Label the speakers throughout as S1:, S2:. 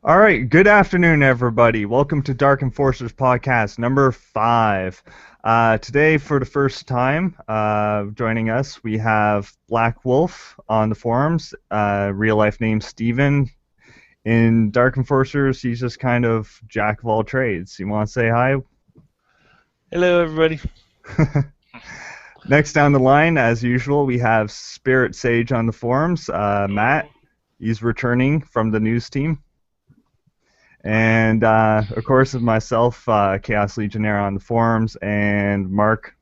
S1: All right, good afternoon, everybody. Welcome to Dark Enforcers Podcast number 5. Today, for the first time, joining us, we have Black Wolf on the forums, real life name Steven. In Dark Enforcers, he's just kind of jack of all trades. You want to say hi?
S2: Hello, everybody.
S1: Next down the line, as usual, we have Spirit Sage on the forums, Matt. He's returning from the news team. And, of course, myself, Chaos Legionnaire on the forums, and Mark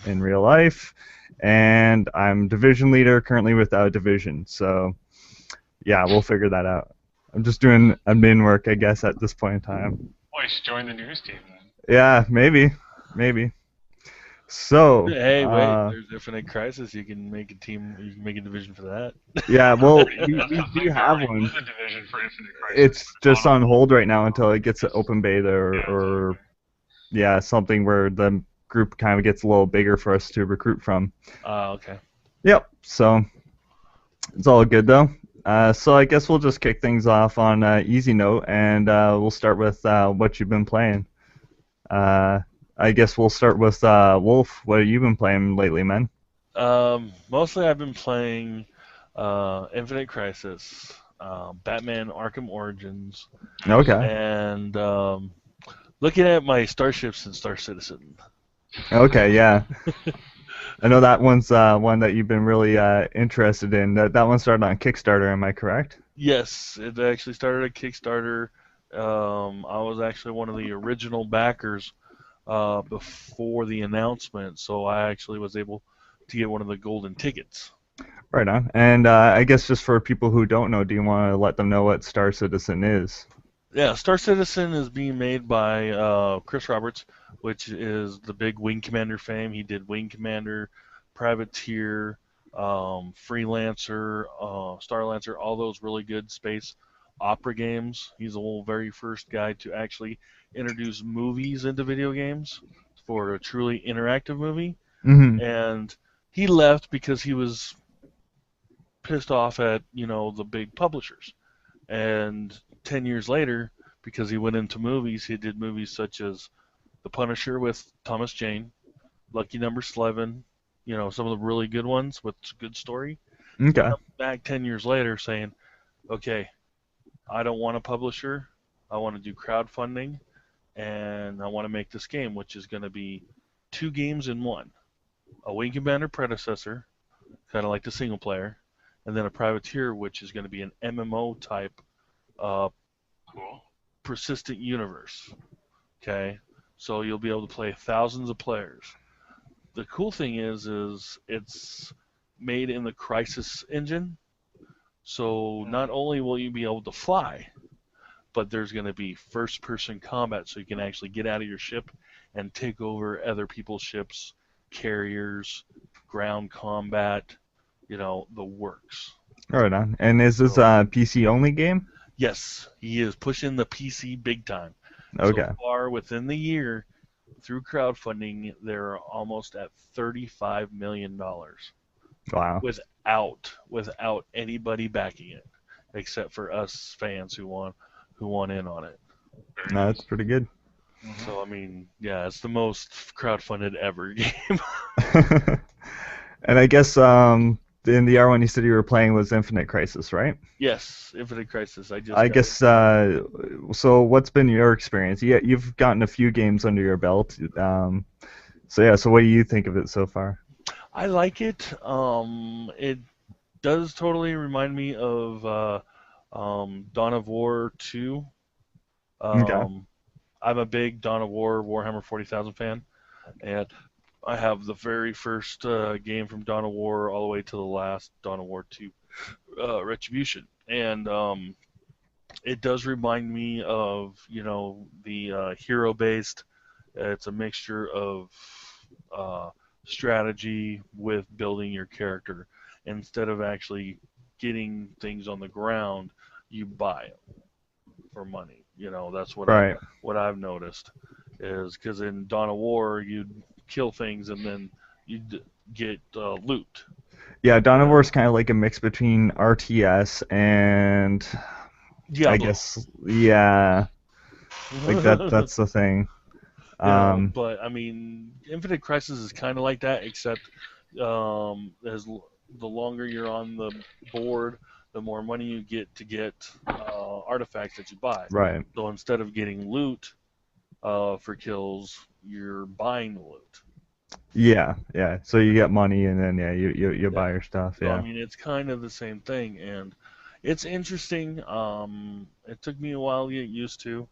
S1: in real life. And I'm division leader currently without a division. So, yeah, we'll figure that out. I'm just doing admin work, I guess, at this point in time.
S3: Well, you should join the news team then.
S1: Yeah, maybe. So,
S2: Hey, wait. There's Infinite Crisis. You can make a team. You can make a division for that.
S1: yeah, well, we
S3: That's the
S1: do
S3: thing,
S1: have
S3: there
S1: one.
S3: was a division for Infinite Crisis.
S1: It's just on hold right now until it gets an open beta or yeah, something where the group kind of gets a little bigger for us to recruit from.
S2: Okay.
S1: Yep. So it's all good though. So I guess we'll just kick things off on easy note, and we'll start with what you've been playing. I guess we'll start with Wolf. What have you been playing lately, man?
S2: Mostly I've been playing Infinite Crisis, Batman Arkham Origins,
S1: Okay.
S2: and looking at my starships in Star Citizen.
S1: Okay. Yeah. I know that one's one that you've been really interested in. That one started on Kickstarter. Am I correct?
S2: Yes, it actually started a Kickstarter. I was actually one of the original backers before the announcement, so I actually was able to get one of the golden tickets.
S1: Right on. And I guess just for people who don't know, do you want to let them know what Star Citizen is?
S2: Yeah, Star Citizen is being made by Chris Roberts, which is the big Wing Commander fame. He did Wing Commander, Privateer, Freelancer, Starlancer, all those really good space opera games. He's the very first guy to actually introduce movies into video games for a truly interactive movie.
S1: Mm-hmm.
S2: And he left because he was pissed off at, the big publishers. And 10 years later, because he went into movies, he did movies such as The Punisher with Thomas Jane, Lucky Number 11, some of the really good ones with good story.
S1: Okay.
S2: Back 10 years later saying, okay, I don't want a publisher. I want to do crowdfunding, and I want to make this game, which is going to be 2 games in one. A Wing Commander predecessor, kind of like the single player, and then a Privateer, which is going to be an MMO type
S3: Cool.
S2: persistent universe. Okay, so you'll be able to play thousands of players. The cool thing is it's made in the Crisis engine, so not only will you be able to fly, but there's going to be first-person combat, so you can actually get out of your ship and take over other people's ships, carriers, ground combat, the works.
S1: Right on. And is this a PC only game?
S2: Yes, he is pushing the PC big time.
S1: Okay.
S2: So far, within the year, through crowdfunding, they're almost at $35 million
S1: Wow.
S2: without anybody backing it, except for us fans who want in on it.
S1: No, that's pretty good.
S2: So I mean, yeah, it's the most crowdfunded ever game.
S1: And I guess in the R1 you said you were playing was Infinite Crisis, right?
S2: Yes, Infinite Crisis. I
S1: I guess so what's been your experience? You've gotten a few games under your belt. So what do you think of it so far?
S2: I like it. It does totally remind me of Dawn of War 2.
S1: Okay.
S2: I'm a big Dawn of War Warhammer 40,000 fan, and I have the very first game from Dawn of War all the way to the last Dawn of War 2 Retribution, and it does remind me of the hero-based. It's a mixture of strategy with building your character. Instead of actually getting things on the ground, you buy them for money. That's what
S1: Right.
S2: I've noticed is because in Dawn of War you'd kill things and then you'd get loot.
S1: Yeah, Dawn of War is kind of like a mix between RTS and I
S2: Diablo.
S1: guess, yeah, like that's the thing. Um,
S2: But I mean, Infinite Crisis is kind of like that, except as the longer you're on the board, the more money you get to get artifacts that you buy.
S1: right.
S2: So instead of getting loot for kills, you're buying the loot.
S1: Yeah, yeah. So you get money and then yeah, you
S2: Yeah.
S1: buy your stuff.
S2: So I
S1: Yeah.
S2: mean, it's kind of the same thing, and it's interesting. It took me a while to get used to.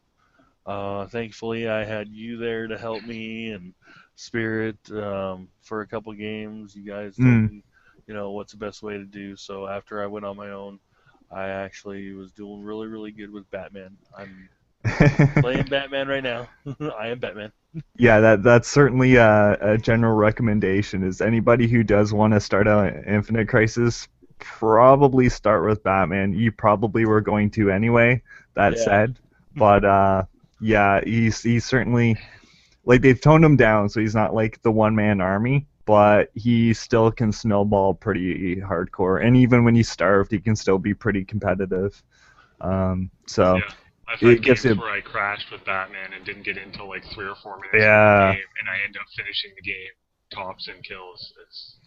S2: Thankfully, I had you there to help me and Spirit for a couple games. You guys told
S1: Mm.
S2: me, what's the best way to do. So after I went on my own, I actually was doing really, really good with Batman. I'm playing Batman right now. I am Batman.
S1: Yeah, that's certainly a general recommendation. Is anybody who does want to start out Infinite Crisis, probably start with Batman. You probably were going to anyway. That
S2: Yeah,
S1: said, but yeah, he's certainly like they've toned him down, so he's not like the one man army, but he still can snowball pretty hardcore. And even when he's starved, he can still be pretty competitive. So
S3: Yeah. I've
S1: it
S3: had
S1: gives
S3: games
S1: you
S3: where I crashed with Batman and didn't get into like 3 or 4 minutes into the
S1: yeah.
S3: game, and I end up finishing the game tops and kills. It's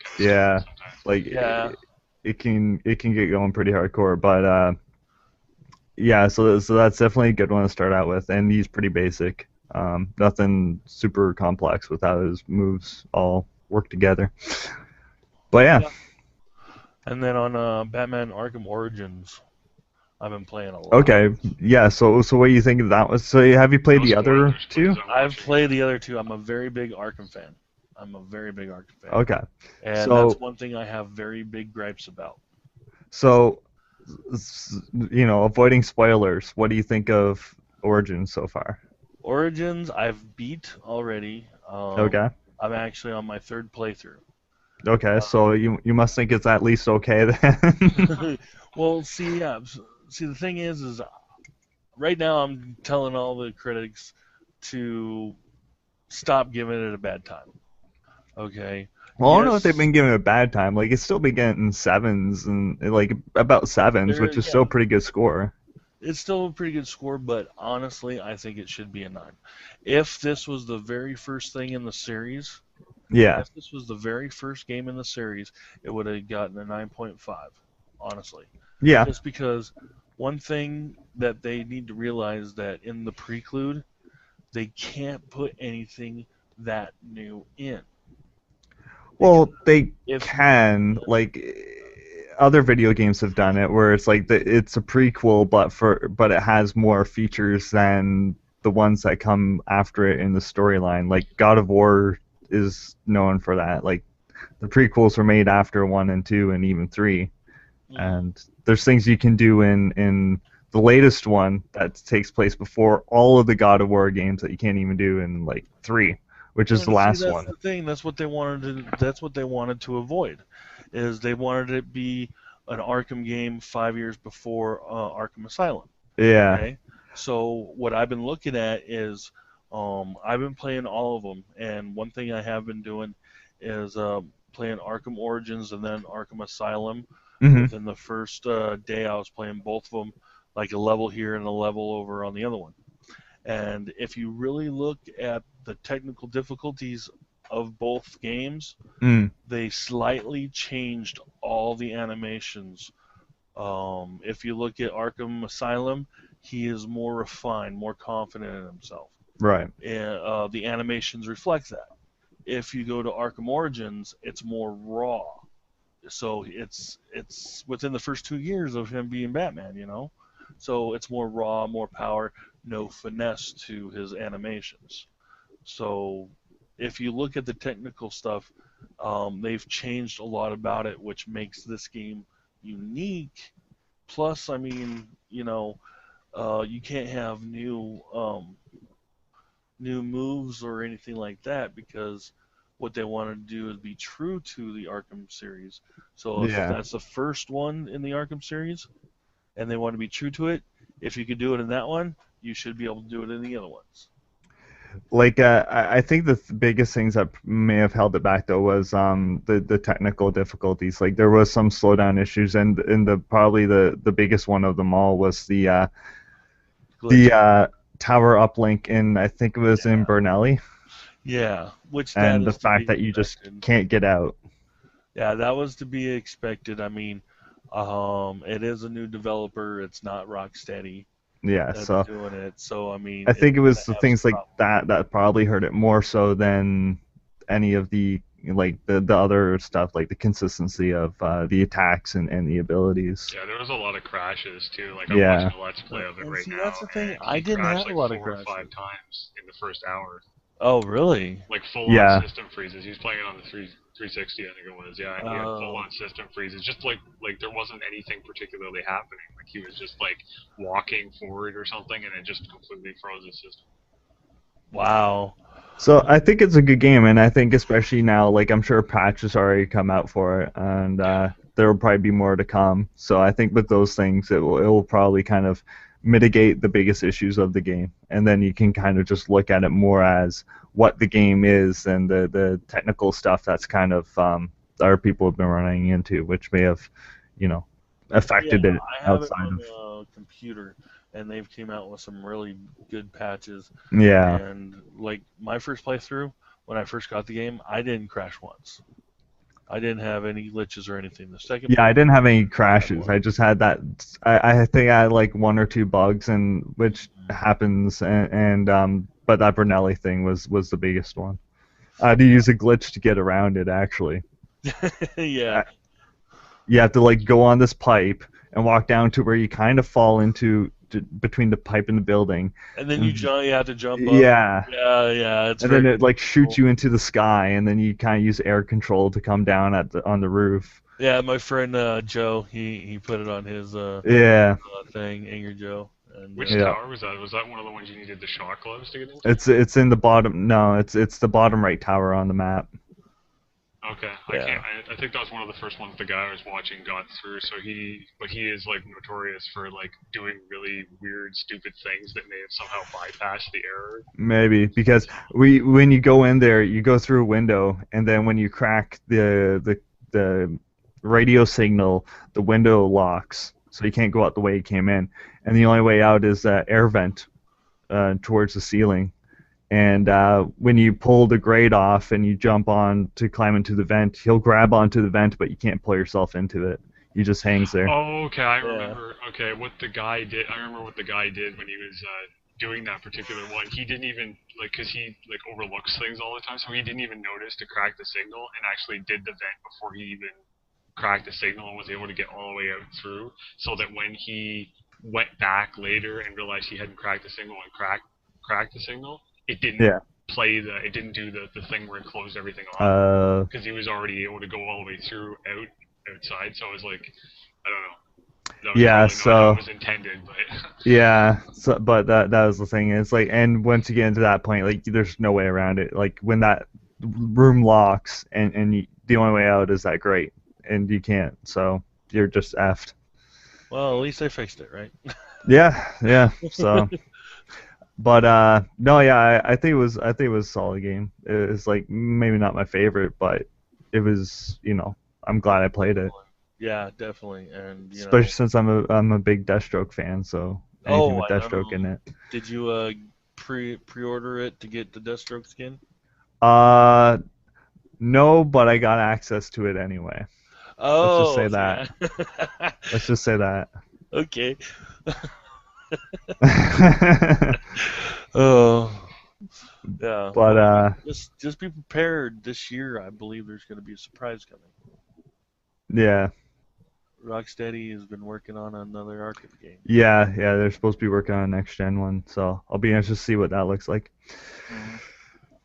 S3: kind of stupid
S1: Yeah,
S3: sometimes.
S1: like
S2: yeah.
S1: it can get going pretty hardcore, but yeah, so that's definitely a good one to start out with, and he's pretty basic. Nothing super complex with how his moves all work together. But yeah,
S2: Yeah. And then on Batman Arkham Origins, I've been playing a lot.
S1: okay, yeah. So what do you think of that one? So have you played
S3: No
S1: the other
S3: spoilers, please.
S1: two?
S3: I'm
S2: I've
S3: watching.
S2: played the other two. I'm a very big Arkham fan. I'm a very big Arkham fan.
S1: Okay,
S2: And that's
S1: so
S2: one thing I have very big gripes about.
S1: so avoiding spoilers. What do you think of Origins so far?
S2: Origins, I've beat already.
S1: Okay.
S2: I'm actually on my third playthrough.
S1: Okay, so you must think it's at least okay then.
S2: Well, see, see, the thing is right now I'm telling all the critics to stop giving it a bad time. Okay.
S1: Well, I don't know if they've
S2: Yes,
S1: been giving it a bad time. Like it's still been getting sevens and like about sevens,
S2: there,
S1: which is
S2: yeah,
S1: still a pretty good score.
S2: it's still a pretty good score, but honestly, I think it should be a 9. If this was the very first thing in the series,
S1: Yeah,
S2: if this was the very first game in the series, it would have gotten a 9.5, honestly.
S1: yeah.
S2: Just because one thing that they need to realize that in the preclude, they can't put anything that new in. They can
S1: Well, they
S2: if
S1: can like other video games have done it where it's like it's a prequel, but it has more features than the ones that come after it in the storyline. Like God of War is known for that. Like the prequels were made after one and two and even three.
S2: Mhm.
S1: And there's things you can do in the latest one that takes place before all of the God of War games that you can't even do in like three, which is the
S2: See,
S1: last
S2: that's
S1: one.
S2: the thing. That's what they wanted to avoid, is they wanted it to be an Arkham game 5 years before Arkham Asylum.
S1: Yeah.
S2: Okay, so what I've been looking at is, I've been playing all of them, and one thing I have been doing is playing Arkham Origins and then Arkham Asylum.
S1: Hmm.
S2: Within the first day, I was playing both of them, like a level here and a level over on the other one. And if you really look at the technical difficulties of both games,
S1: Mm.
S2: they slightly changed all the animations. If you look at Arkham Asylum, he is more refined, more confident in himself.
S1: Right.
S2: And, the animations reflect that. If you go to Arkham Origins, it's more raw. So it's within the first 2 years of him being Batman. So it's more raw, more power, no finesse to his animations. So if you look at the technical stuff, they've changed a lot about it, which makes this game unique. Plus, I mean, you can't have new moves or anything like that because what they want to do is be true to the Arkham series. So if
S1: Yeah.
S2: that's the first one in the Arkham series and they want to be true to it, if you could do it in that one, you should be able to do it in the other ones.
S1: Like I think the biggest things that may have held it back though was the technical difficulties. Like there was some slowdown issues, and the probably the biggest one of them all was the
S2: Glitching.
S1: tower uplink in, I think it was in Bernelli,
S2: Yeah, which that
S1: and the
S2: is to be
S1: fact that you just
S2: expected.
S1: can't get out.
S2: Yeah, that was to be expected. I mean, it is a new developer. It's not Rocksteady
S1: Yeah,
S2: that's
S1: so
S2: doing it. So I mean,
S1: I
S2: it's
S1: think it
S2: gonna
S1: was the
S2: have some
S1: things like
S2: problems.
S1: that probably hurt it more so than any of the like the other stuff, like the consistency of the attacks and the abilities.
S3: Yeah, there was a lot of crashes too. Like I'm watching
S1: Yeah.
S3: a Let's Play of it
S2: And
S3: right
S2: see, that's
S3: now,
S2: the thing.
S3: and
S2: I
S3: he
S2: didn't
S3: crashed
S2: have a
S3: like
S2: lot of
S3: 4 or 5
S2: crashes.
S3: times in the first hour.
S2: Oh, really?
S3: Like full on
S1: Yeah.
S3: system freezes. He was playing it on the 360, I think it was. Yeah, and he had full
S2: Oh,
S3: on system freezes. Just like there wasn't anything particularly happening. Like he was just like walking forward or something, and it just completely froze his system.
S2: wow.
S1: So I think it's a good game, and I think especially now, like I'm sure a patch has already come out for it, and
S3: Yeah.
S1: there will probably be more to come. So I think with those things, it will probably kind of mitigate the biggest issues of the game, and then you can kind of just look at it more as what the game is and the technical stuff that's kind of our people have been running into, which may have, you know,
S2: Yeah,
S1: affected it
S2: I have it
S1: outside
S2: on
S1: of.
S2: the computer, and they've came out with some really good patches.
S1: Yeah.
S2: And like my first playthrough, when I first got the game, I didn't crash once. I didn't have any glitches or anything. The second
S1: Yeah, I
S2: playthrough,
S1: didn't have any
S2: I had
S1: crashes.
S2: one.
S1: I just had that. I think I had like one or two bugs, and which happens, and but that Brunelli thing was the biggest one. I had to use a glitch to get around it. Actually,
S2: Yeah,
S1: Uh, you have to like go on this pipe and walk down to where you kind of fall into between the pipe and the building,
S2: and then you
S1: and
S2: jump. You have to jump up.
S1: yeah,
S2: Yeah, yeah, it's
S1: and then
S2: very
S1: it like shoots
S2: cool.
S1: you into the sky, and then you kind of use air control to come down on the roof.
S2: Yeah, my friend Joe, he put it on his
S1: Yeah,
S2: thing, Angry Joe, and
S3: Which
S1: yeah.
S3: tower was that? Was that one of the ones you needed the shock gloves to get into?
S1: It's in the bottom. No, it's the bottom right tower on the map.
S3: Okay, I can't.
S2: yeah.
S3: I think that was one of the first ones the guy I was watching got through. So but he is like notorious for like doing really weird, stupid things that may have somehow bypassed the error.
S1: Maybe because we when you go in there, you go through a window, and then when you crack the radio signal, the window locks, so you can't go out the way you came in, and the only way out is air vent towards the ceiling. And when you pull the grate off and you jump on to climb into the vent, he'll grab onto the vent, but you can't pull yourself into it. He just hangs there.
S3: Oh, okay, I
S2: Yeah.
S3: remember. Okay, what the guy did. I remember what the guy did when he was doing that particular one. He didn't even like, cause he like overlooks things all the time, so he didn't even notice to crack the signal, and actually did the vent before he even cracked the signal and was able to get all the way out through. So that when he went back later and realized he hadn't cracked the signal and cracked the signal, it didn't
S1: Yeah.
S3: it didn't do the thing where it closed everything off
S1: Uh.
S3: because he was already able to go all the way through outside. So it was like, I don't know. That was
S1: Yeah.
S3: probably not how it
S1: So.
S3: was intended, but
S1: Yeah, so, but that was the thing. It's like, and once you get into that point, like, there's no way around it. Like when that room locks, and the only way out is that grate, and you can't. So you're just effed.
S2: Well, at least I fixed it, right?
S1: Yeah, yeah. So, but no, yeah, I think it was a solid game. It was like maybe not my favorite, but it was, I'm glad I played it,
S2: Yeah, definitely. And
S1: especially since I'm a big Deathstroke fan. So anything
S2: oh,
S1: with
S2: I
S1: Deathstroke
S2: know.
S1: in it.
S2: Did you pre-order it to get the Deathstroke skin?
S1: Uh, No, but I got access to it anyway. Let's just
S2: Oh,
S1: say that.
S2: yeah.
S1: Let's just say that.
S2: Okay. Oh, yeah.
S1: But
S2: Well, I mean, just be prepared. This year, I believe there's going to be a surprise coming.
S1: yeah,
S2: Rocksteady has been working on another arcade game.
S1: yeah. They're supposed to be working on a next gen one, so I'll be anxious to see what that looks like.
S2: Mhm.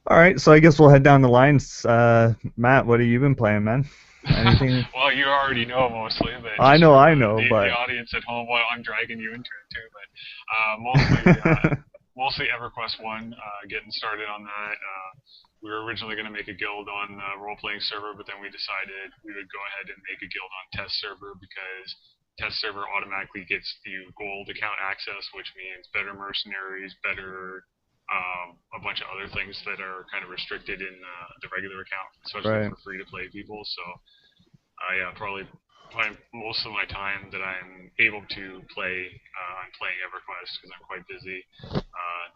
S1: All right, so I guess we'll head down the lines. Matt, what have you been playing, man? Anything?
S3: well, you already know mostly, but
S1: I
S3: just
S1: know,
S3: for
S1: I know,
S3: the
S1: but
S3: audience at home, well, I'm dragging you into it too, but mostly EverQuest One, getting started on that. We were originally going to make a guild on role-playing server, but then we decided we would go ahead and make a guild on test server because test server automatically gets you gold account access, which means better mercenaries, better a bunch of other things that are kind of restricted in the regular account, especially
S1: Right.
S3: for free-to-play people. So I probably most of my time that I'm able to play, I'm playing EverQuest because I'm quite busy.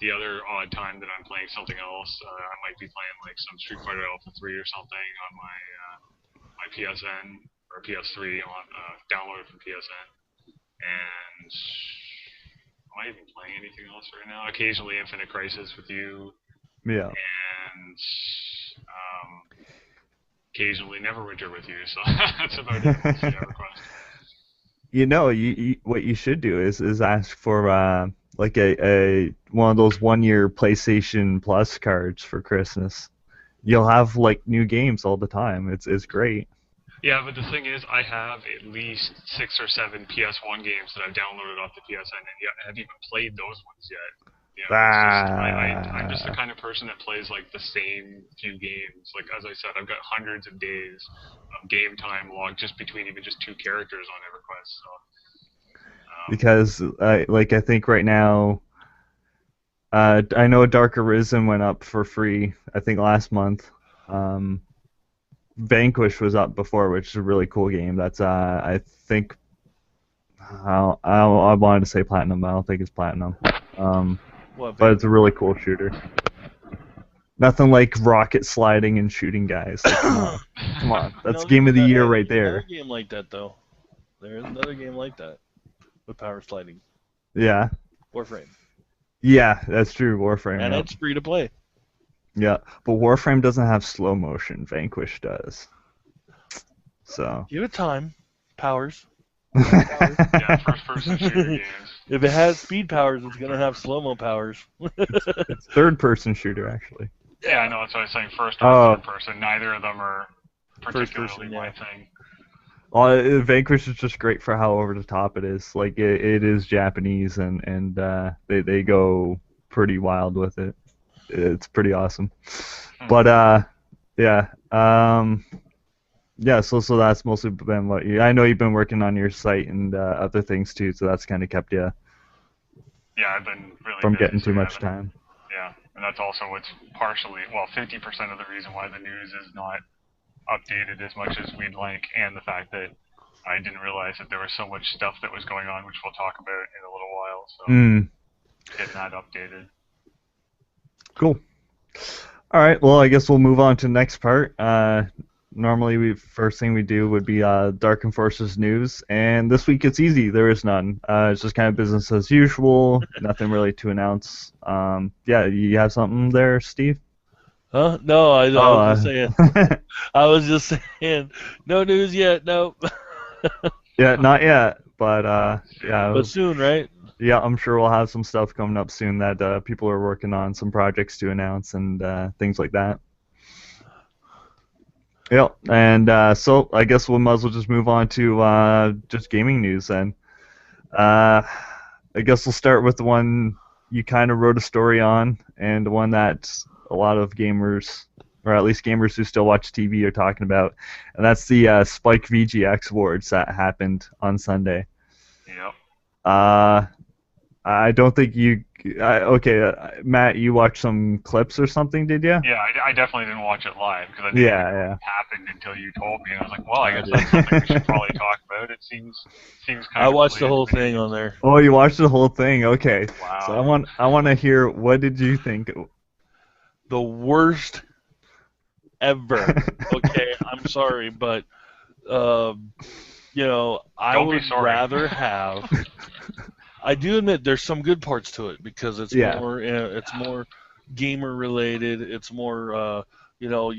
S3: The other odd time that I'm playing something else, I might be playing like some Street Fighter Alpha 3 or something on my PSN or PS3 on downloaded from PSN. And am I even playing anything else right now? Occasionally Infinite Crisis with you,
S1: Yeah.
S3: and occasionally Neverwinter with you. So that's about it. Mostly EverQuest.
S1: You what you should do is ask for like a one of those 1 year PlayStation Plus cards for Christmas. You'll have like new games all the time. It's great.
S3: Yeah, but the thing is, I have at least 6 or 7 PS1 games that I've downloaded off the PSN, and yet I haven't even played those ones yet. You know, it's just I'm just the kind of person that plays like the same few games. Like as I said, I've got hundreds of days of game time logged just between even just 2 characters on EverQuest. So
S1: Because I think right now I know Dark Arisen went up for free, I think last month. Vanquish was up before, which is a really cool game. That's I think I wanted to say platinum, but I don't think it's platinum. But it's a really cool shooter. Nothing like rocket sliding and shooting guys. Like, come on, that's game of the year right there.
S2: Another game like that though. There is another game like that with power sliding.
S1: Yeah.
S2: Warframe.
S1: Yeah, that's true. Warframe.
S2: And
S1: Yep.
S2: it's free to play.
S1: Yeah, but Warframe doesn't have slow motion. Vanquish does. So.
S2: Give it time. Powers.
S3: yeah, first-person shooter games.
S2: If it has speed powers, it's gonna have slow-mo powers.
S1: It's third-person shooter, actually.
S3: Yeah, I know. That's what I was saying. First or third person. Neither of them are particularly
S2: First person,
S3: my thing.
S1: Well, Vanquish is just great for how over the top it is. Like it is Japanese, and they go pretty wild with it. It's pretty awesome. But yeah, yeah. So that's mostly been what you. I know you've been working on your site and other things too. So that's kind of kept you.
S3: Yeah, I've been really
S1: from
S3: busy,
S1: getting
S3: so
S1: too much time.
S3: Yeah, and that's also what's partially, 50% of the reason why the news is not updated as much as we'd like, and the fact that I didn't realize that there was so much stuff that was going on, which we'll talk about in a little while. So getting that updated.
S1: Cool. All right. Well, I guess we'll move on to the next part. Normally, first thing we do would be Dark Forces news, and this week it's easy. There is none. It's just kind of business as usual. Nothing really to announce. Yeah, you have something there, Steve?
S2: Huh? No, I was just saying. I was just saying. No news yet. Nope.
S1: Yeah, not yet. But yeah.
S2: But soon, right?
S1: Yeah, I'm sure we'll have some stuff coming up soon that people are working on, some projects to announce and things like that. Yeah, and so I guess we might as well just move on to just gaming news then. I guess we'll start with the one you kind of wrote a story on, and the one that a lot of gamers, or at least gamers who still watch TV, are talking about, and that's the Spike VGX Awards that happened on Sunday.
S3: Yep.
S1: I don't think you. Okay, Matt, you watched some clips or something, did you?
S3: Yeah, I definitely didn't watch it live because I didn't know what happened until you told me, and I was like, well, I guess that's something we should probably talk about. It seems kind of.
S2: I watched the whole thing on there.
S1: Oh, you watched the whole thing? Okay.
S3: Wow.
S1: So I want to hear, what did you think?
S2: The worst ever. Okay, I'm sorry, but you know, I would rather have. I do admit there's some good parts to it because it's more gamer related. It's more you know,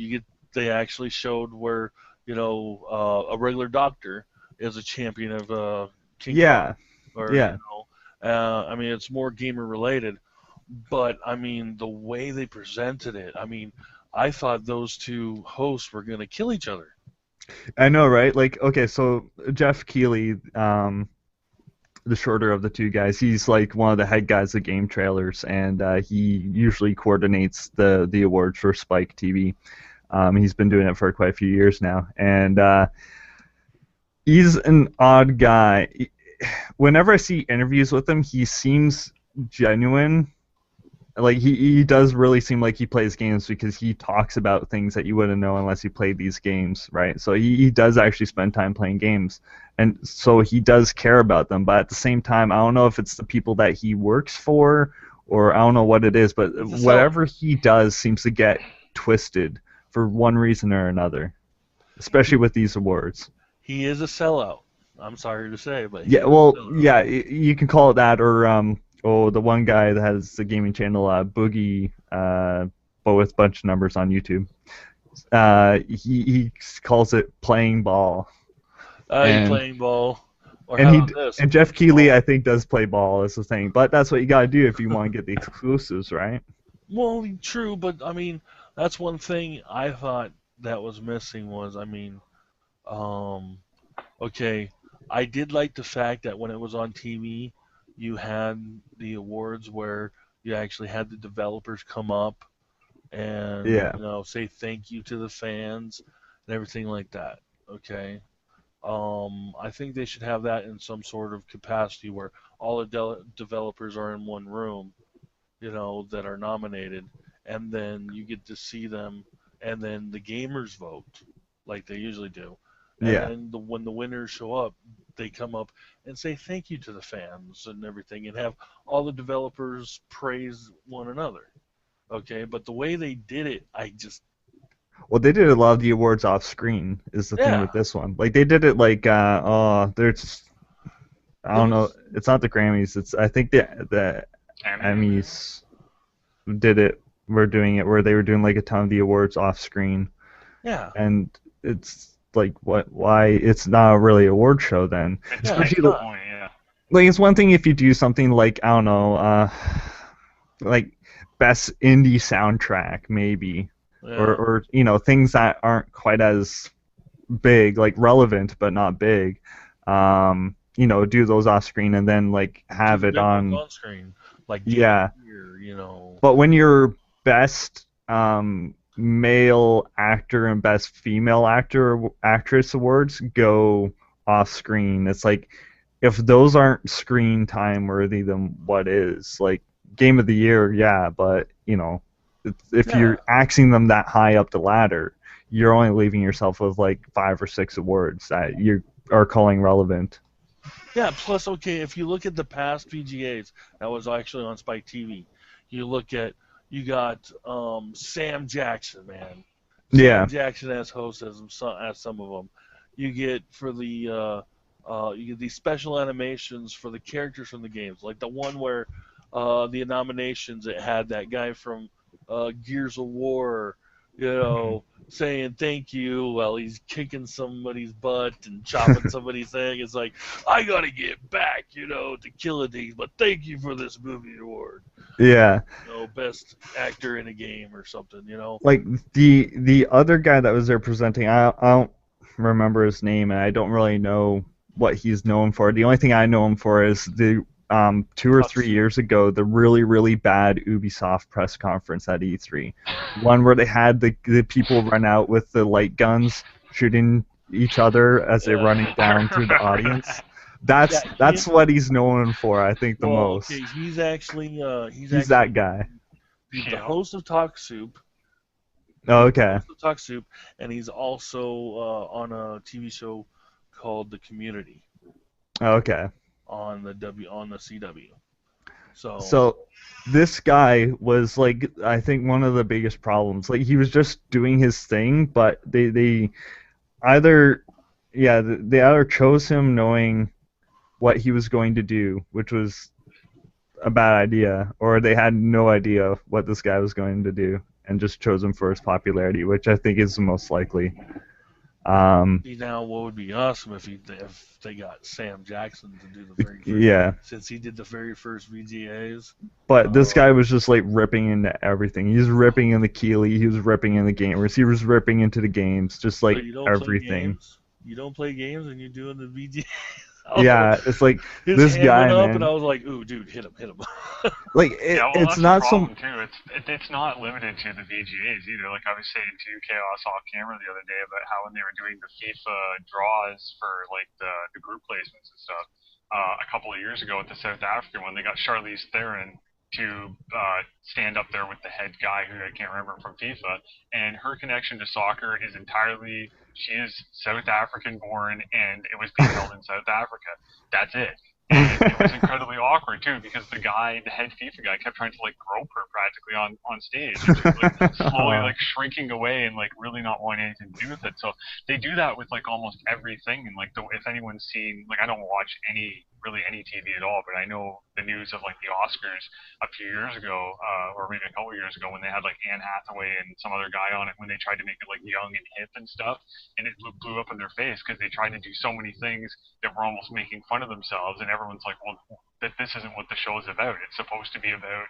S2: they actually showed where, you know, a regular doctor is a champion of King Kong, or you know, I mean, it's more gamer related, but I mean the way they presented it, I mean, I thought those two hosts were gonna kill each other.
S1: I know, right? Like, okay, so Jeff Keighley, the shorter of the two guys, he's like one of the head guys of game trailers, and he usually coordinates the awards for Spike TV. He's been doing it for quite a few years now, and he's an odd guy. Whenever I see interviews with him, he seems genuine, like he does really seem like he plays games because he talks about things that you wouldn't know unless you played these games, right? So he does actually spend time playing games, and so he does care about them. But at the same time, I don't know if it's the people that he works for, or I don't know what it is, but
S2: He's a sellout.
S1: whatever he does seems to get twisted for one reason or another, especially with these awards.
S2: He is a sellout. I'm sorry to say, but he
S1: Yeah,
S2: is a
S1: well,
S2: sellout.
S1: yeah, you can call it that, or the one guy that has the gaming channel, Boogie, but with a bunch of numbers on YouTube. He calls it playing ball,
S2: You
S1: and
S2: playing ball, or
S1: and
S2: how
S1: he
S2: about this?
S1: and Jeff Keighley,
S2: Oh,
S1: I think, does play ball as the thing, but that's what you gotta do if you want to get the exclusives, right?
S2: well, true, but I mean, that's one thing I thought that was missing was, I mean, um, okay, I did like the fact that when it was on TV, you had the awards where you actually had the developers come up and
S1: Yeah,
S2: say thank you to the fans and everything like that. Okay, I think they should have that in some sort of capacity where all the developers are in one room, that are nominated, and then you get to see them, and then the gamers vote like they usually do, and
S1: yeah,
S2: then when the winners show up, they come up and say thank you to the fans and everything, and have all the developers praise one another. Okay, but the way they did it, I just
S1: well, they did a lot of the awards off screen. Is the thing
S2: yeah,
S1: with this one? Like they did it like there's I
S2: it
S1: don't know.
S2: was
S1: It's not the Grammys. It's I think the
S3: Anime.
S1: Emmys did it. Were doing it where they were doing like a ton of the awards off screen,
S2: yeah,
S1: and it's like what? Why it's not really a award show then?
S3: It's
S2: it's
S1: Especially
S3: the
S2: not.
S3: point, yeah.
S1: like it's one thing if you do something like I don't know, like best indie soundtrack maybe,
S2: Yeah,
S1: or things that aren't quite as big, like relevant but not big. Do those off screen and then like
S2: do
S1: have
S2: the
S1: it
S2: big ones
S1: on.
S2: on screen like Game of
S1: Yeah,
S2: the Year.
S1: but when your best male actor and best female actor actress awards go off screen, it's like if those aren't screen time worthy, then what is? Like Game of the Year, yeah, but if
S2: Yeah,
S1: you're axing them that high up the ladder, you're only leaving yourself with like 5 or 6 awards that you are calling relevant.
S2: yeah. Plus, okay, if you look at the past VGAs that was actually on Spike TV, you look at you got Sam Jackson, man. Sam
S1: Yeah.
S2: Jackson as host as some of them. You get for the you get these special animations for the characters from the games, like the one where the nominations it had that guy from Gears of War,
S3: Mhm.
S2: saying thank you while he's kicking somebody's butt and chopping somebody's thing. It's like I gotta get back, to kill things, but thank you for this movie award.
S1: Yeah.
S2: Best actor in a game or something.
S1: Like the other guy that was there presenting, I don't remember his name, and I don't really know what he's known for. The only thing I know him for is the 2 or 3 years ago, the really really bad Ubisoft press conference at E3, one where they had the people run out with the light guns shooting each other as they're
S2: Yeah.
S1: running
S3: I
S1: down through the
S3: remember
S1: audience.
S3: that.
S2: Yeah,
S1: That's what he's known for, I think, the
S2: well, okay,
S1: most. He's that guy.
S2: he's the
S3: Yeah.
S2: host of Talk Soup.
S1: Oh,
S2: He's the
S1: okay.
S2: host of Talk Soup, and he's also on a TV show called The Community
S1: Okay.
S2: on the CW. So
S1: So this guy was like I think one of the biggest problems. Like he was just doing his thing, but they either they either chose him knowing what he was going to do, which was a bad idea, or they had no idea what this guy was going to do and just chose him for his popularity, which I think is the most likely. Um,
S2: see now what would be awesome if they got Sam Jackson to do the very first,
S1: yeah,
S2: since he did the very first VGAs.
S1: but this
S2: Uh,
S1: guy was just like ripping into everything. He was ripping in the Keeley, he was ripping in the gamers, he was ripping into the games, just
S2: so
S1: like
S2: you don't play
S1: everything.
S2: games. You don't play games, and you're doing the VGAs. I was like,
S1: Yeah, it's like
S2: his
S1: this
S2: hand went
S1: guy,
S2: up, and
S1: man.
S2: I was like, "Ooh, dude, hit him."
S1: Like
S3: Yeah, well,
S1: it's
S3: that's the
S1: not so.
S3: problem too. It's not limited to the VGAs either. Like I was saying to Chaos off camera the other day about how when they were doing the FIFA draws for like the group placements and stuff, a couple of years ago at the South African one, they got Charlize Theron. to stand up there with the head guy who I can't remember from FIFA, and her connection to soccer is entirely she is South African born and it was being held in South Africa. That's it. And it was incredibly awkward too because the guy, the head FIFA guy, kept trying to like grope her practically on stage. And she was like slowly like shrinking away and like really not wanting anything to do with it. So they do that with like almost everything. And like if anyone's seen, like I don't watch really any TV at all, but I know the news of like the Oscars a few years ago, or maybe a couple years ago when they had like Anne Hathaway and some other guy on it when they tried to make it like young and hip and stuff, and it blew up in their face because they tried to do so many things that were almost making fun of themselves, and everyone's like, well, that this isn't what the show is about. It's supposed to be about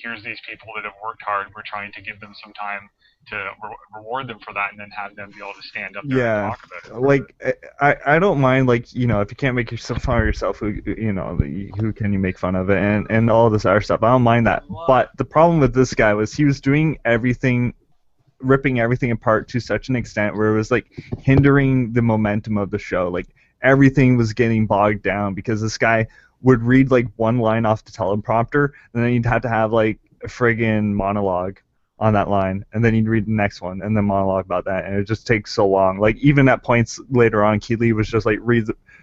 S3: here's these people that have worked hard. We're trying to give them some time to reward them for that, and then have them be able to stand up there and
S1: Yeah,
S3: talk about it.
S1: like I don't mind, like, you know, if you can't make yourself fun of yourself, who, you know, who can you make fun of it, and all this other stuff. I don't mind that. But the problem with this guy was he was doing everything, ripping everything apart to such an extent where it was like hindering the momentum of the show. Like everything was getting bogged down because this guy would read like one line off the teleprompter, and then you'd have to have like a friggin' monologue on that line, and then you'd read the next one, and then monologue about that, and it just takes so long. Like even at points later on, Keeley was just like,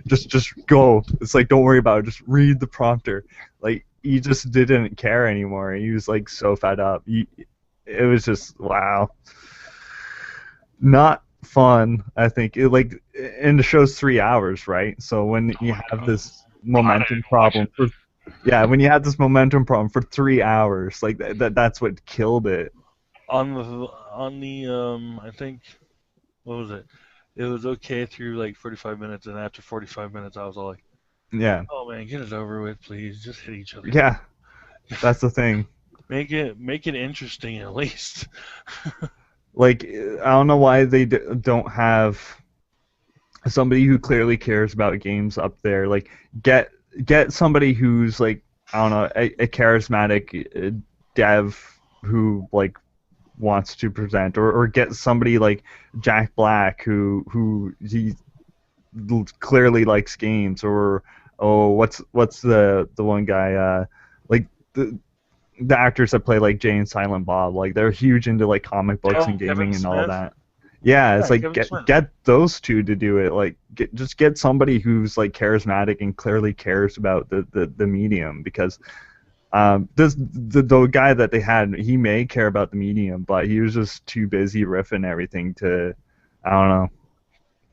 S1: just go. It's like, don't worry about it, just read the prompter. Like he just didn't care anymore. He was like so fed up. It was just wow, not fun. I think and the show's 3 hours, right? So when you have this momentum problem for when you had this momentum problem for 3 hours, like that's what killed it.
S2: On the I think, what was it? It was okay through like 45 minutes, and after 45 minutes, I was all like,
S1: Yeah,
S2: "Oh man, get it over with, please. Just hit each other.
S1: yeah, that's the thing.
S2: Make it interesting at least."
S1: Like I don't know why they don't have somebody who clearly cares about games up there. Like get somebody who's like, I don't know, a charismatic dev who like wants to present, or get somebody like Jack Black who he clearly likes games, or what's the one guy like the actors that play like Jay and Silent Bob, like they're huge into like comic books and gaming and all that. Yeah, it's like get those two to do it. Like just get somebody who's like charismatic and clearly cares about the medium, because the guy that they had, he may care about the medium, but he was just too busy riffing everything to, I don't know,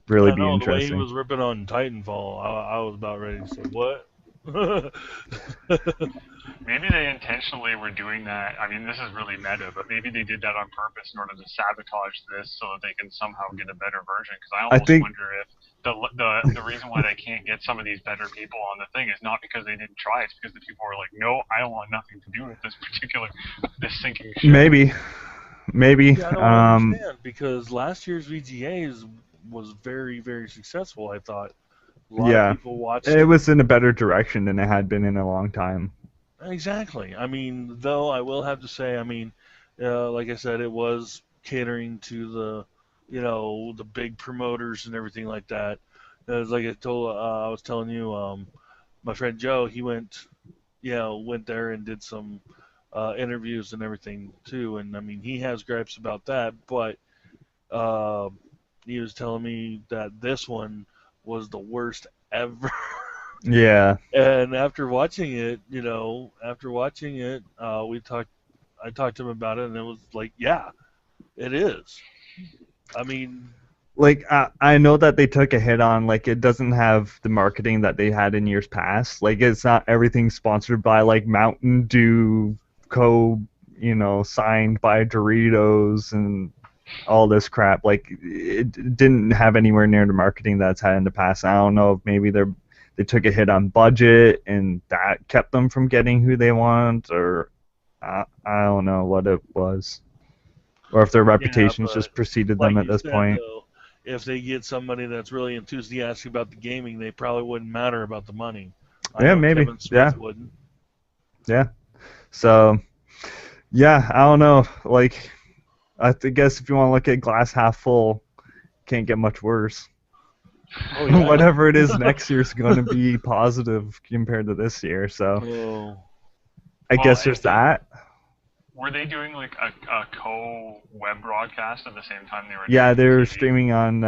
S1: really be interesting.
S2: The way he was ripping on Titanfall, I was about ready to say what.
S3: Maybe they intentionally were doing that. I mean, this is really meta, but maybe they did that on purpose in order to sabotage this so that they can somehow get a better version. Because I almost wonder if the reason why they can't get some of these better people on the thing is not because they didn't try. It's because the people were like, no, I don't want nothing to do with this sinking ship.
S1: Maybe.
S2: Yeah, I don't understand, because last year's VGAs was very, very successful, I thought. A lot of people watched it.
S1: It was in a better direction than it had been in a long time.
S2: Exactly. I mean, though I will have to say, I mean, like I said, it was catering to the, the big promoters and everything like that. It was like I was telling you, my friend Joe, he went there and did some interviews and everything too, and I mean, he has gripes about that, but he was telling me that this one was the worst ever.
S1: Yeah.
S2: And after watching it, I talked to him about it, and it was like, yeah, it is. I mean,
S1: like I know that they took a hit on, like, it doesn't have the marketing that they had in years past. Like, it's not everything sponsored by like Mountain Dew, signed by Doritos and all this crap. Like, it didn't have anywhere near the marketing that's had in the past. I don't know if maybe they took a hit on budget and that kept them from getting who they want, or I don't know what it was, or if their reputations just preceded them at this point.
S2: Though, if they get somebody that's really enthusiastic about the gaming, they probably wouldn't matter about the money.
S1: Maybe.
S2: Kevin Smith wouldn't.
S1: Yeah. So, yeah, I don't know. Like, I guess if you want to look at glass half full, can't get much worse.
S2: Oh, yeah.
S1: Whatever it is next year is going to be positive compared to this year. So.
S2: Oh.
S1: I
S3: Well,
S1: guess there's that.
S3: were they doing like a co-web broadcast at the same time they were
S1: Yeah,
S3: doing
S1: they're
S3: TV?
S1: streaming on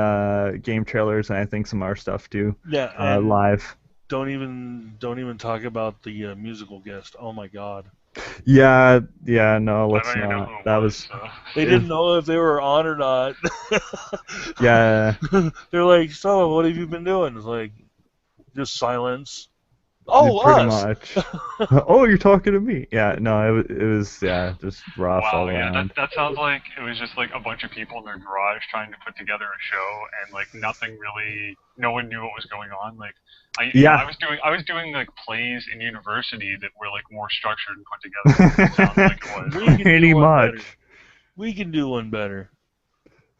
S1: game trailers and I think some other stuff too,
S2: Yeah, and
S1: live.
S2: don't even talk about the musical guest. Oh my God.
S1: Yeah, yeah, no,
S3: I
S1: let's
S3: don't even know
S1: not.
S3: who it
S1: That
S3: was.
S1: was,
S3: So.
S2: They
S1: it,
S2: didn't know if they were on or not.
S1: yeah,
S2: They're like, so what have you been doing? It's like, just silence. Oh,
S1: pretty
S2: us.
S1: much. Oh, you're talking to me? Yeah, no, it was yeah, just rough all
S3: Wow, yeah,
S1: around.
S3: that sounds like it was just like a bunch of people in their garage trying to put together a show, and like nothing really, no one knew what was going on. Like,
S1: Yeah,
S3: I was doing like plays in university that were like more structured and put together than it sounds like it was.
S2: We can
S1: pretty
S2: do one better.
S1: much.
S2: We can do one better.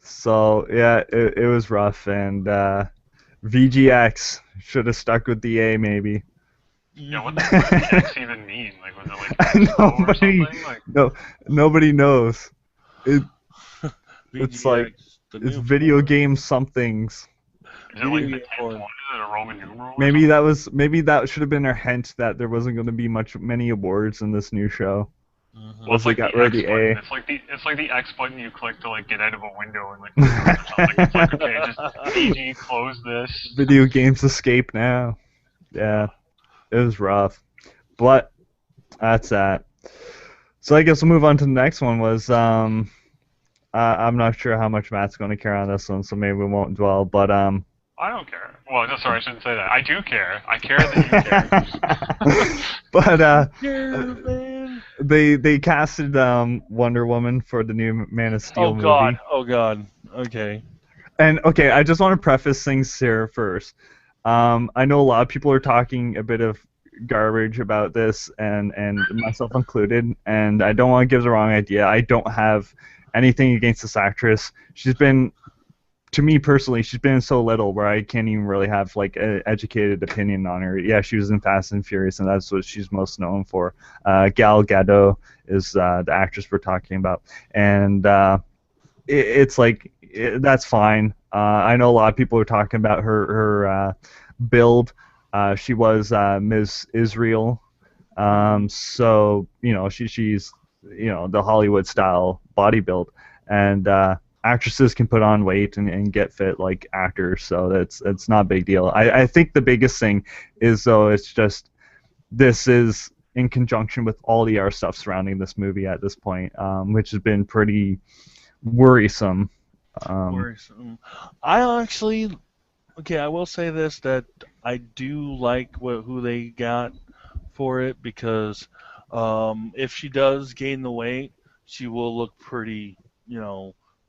S1: So yeah, it was rough, and VGX should have stuck with the A maybe.
S3: Yeah, what does X even mean? Like, was it like Expo or
S1: nobody,
S3: something? Like,
S1: no, nobody knows. It, it's like
S2: VGX, the
S1: it's
S2: new
S1: video game somethings.
S3: is it like the
S2: Video
S3: 10th
S2: game
S3: one? Is it a Roman numeral? Or
S1: Maybe
S3: something?
S1: maybe that should have been our hint that there wasn't going to be many awards in this new show.
S3: Well,
S1: Was
S3: it's
S1: they
S3: like
S1: got
S3: the
S1: rid of
S3: X
S1: the
S3: button.
S1: A.
S3: It's like the X button you click to like get out of a window and like click on it or something. It's like okay, just PG, close this.
S1: Video games escape now. Yeah, it was rough, but that's that. So I guess we'll move on to the next one. Was I'm not sure how much Matt's going to care on this one, so maybe we won't dwell. But
S3: I don't care. Well, no, sorry, I shouldn't say that. I do care. I care that you care.
S1: but
S2: Yeah, man.
S1: they casted Wonder Woman for the new Man of Steel
S2: Oh
S1: movie.
S2: God. Oh God. Okay.
S1: And okay, I just want to preface things here first. I know a lot of people are talking a bit of garbage about this, and myself included. And I don't want to give the wrong idea. I don't have anything against this actress. She's been, to me personally, she's been in so little where I can't even really have like an educated opinion on her. Yeah, she was in Fast and Furious, and that's what she's most known for. Gal Gadot is the actress we're talking about, and it's like that's fine. I know a lot of people are talking about her build. She was Ms. Israel, so she's the Hollywood style body build, and actresses can put on weight and get fit like actors, so it's not a big deal. I think the biggest thing is though it's just this is in conjunction with all the other stuff surrounding this movie at this point, which has been pretty worrisome.
S2: Worrisome. I actually, okay, I will say this that I do like who they got for it because if she does gain the weight, she will look pretty,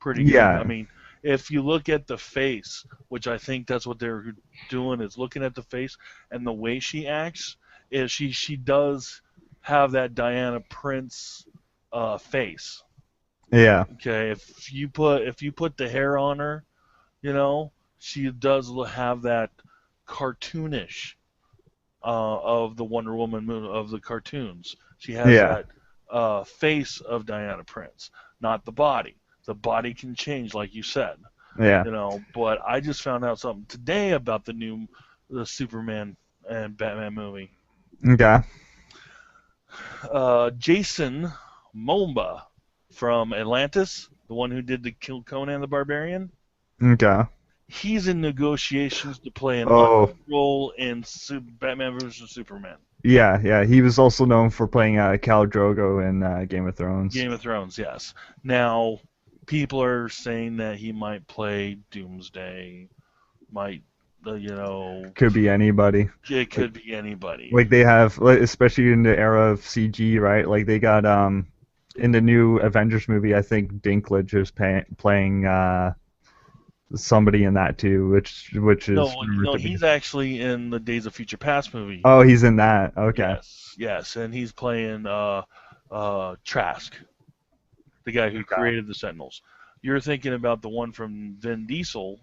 S2: pretty good. I
S1: Yeah,
S2: mean, if you look at the face, which I think that's what they're doing is looking at the face and the way she acts, is she does have that Diana Prince face.
S1: yeah,
S2: Okay, if you put the hair on her, she does have that cartoonish of the Wonder Woman of the cartoons. She has
S1: yeah,
S2: that face of Diana Prince, not the body. The body can change, like you said,
S1: yeah.
S2: But I just found out something today about the Superman and Batman movie.
S1: Okay,
S2: Jason Momoa from Atlantis, the one who did the Kill Conan the Barbarian.
S1: okay.
S2: He's in negotiations to play an
S1: Oh,
S2: role in Batman vs Superman.
S1: yeah, yeah. He was also known for playing Khal Drogo in Game of Thrones.
S2: Game of Thrones, yes. Now, people are saying that he might play Doomsday, might,
S1: Could be anybody.
S2: it
S1: Like,
S2: could be anybody.
S1: like they have, like, especially in the era of CG, right? Like they got in the new Avengers movie, I think Dinklage is playing somebody in that too, which is
S2: No,
S1: rumored
S2: no,
S1: to be.
S2: he's actually in the Days of Future Past movie.
S1: Oh, he's in that. Okay.
S2: Yes, yes, and he's playing Trask, the guy who
S1: Okay.
S2: created the Sentinels. You're thinking about the one from Vin Diesel.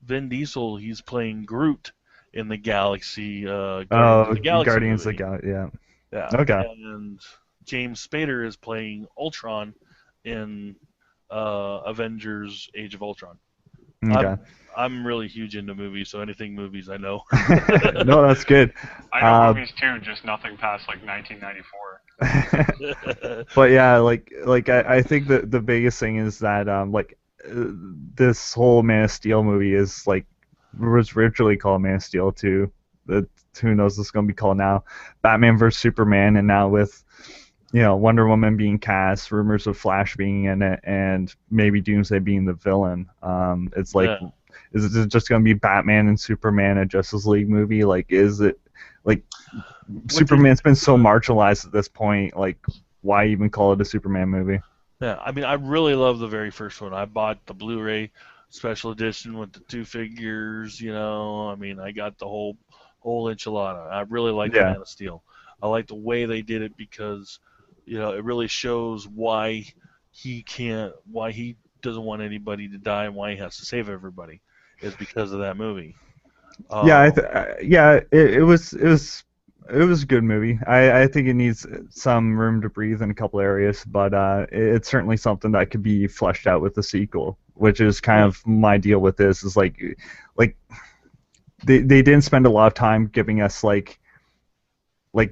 S2: Vin Diesel, he's playing Groot in the Guardians of
S1: Oh,
S2: the Galaxy
S1: Guardians of
S2: movie.
S1: the Galaxy. Yeah.
S2: Yeah,
S1: Okay.
S2: and James Spader is playing Ultron in Avengers: Age of Ultron.
S1: Okay.
S2: I'm really huge into movies, so anything movies I know.
S1: No, that's good.
S3: I know
S1: Uh,
S3: movies too, just nothing past like 1994.
S1: but yeah, I think that the biggest thing is that this whole Man of Steel movie is like was originally called Man of Steel 2. That who knows what's gonna be called now. Batman vs Superman, and now with Wonder Woman being cast, rumors of Flash being in it, and maybe Doomsday being the villain. It's like,
S2: Yeah.
S1: is it just gonna be Batman and Superman a Justice League movie? Like, is it like
S2: What they're
S1: Superman's been so marginalized at this point? Like, why even call it a Superman movie?
S2: Yeah, I mean, I really love the very first one. I bought the Blu-ray special edition with the two figures. I mean, I got the whole enchilada. I really like the
S1: Yeah,
S2: Man of Steel. I like the way they did it because, it really shows why he doesn't want anybody to die and why he has to save everybody, is because of that movie.
S1: yeah,
S2: Um,
S1: yeah. It was a good movie. I think it needs some room to breathe in a couple areas, but it's certainly something that could be fleshed out with the sequel, which is kind
S2: yeah,
S1: of my deal with this. Is like they didn't spend a lot of time giving us like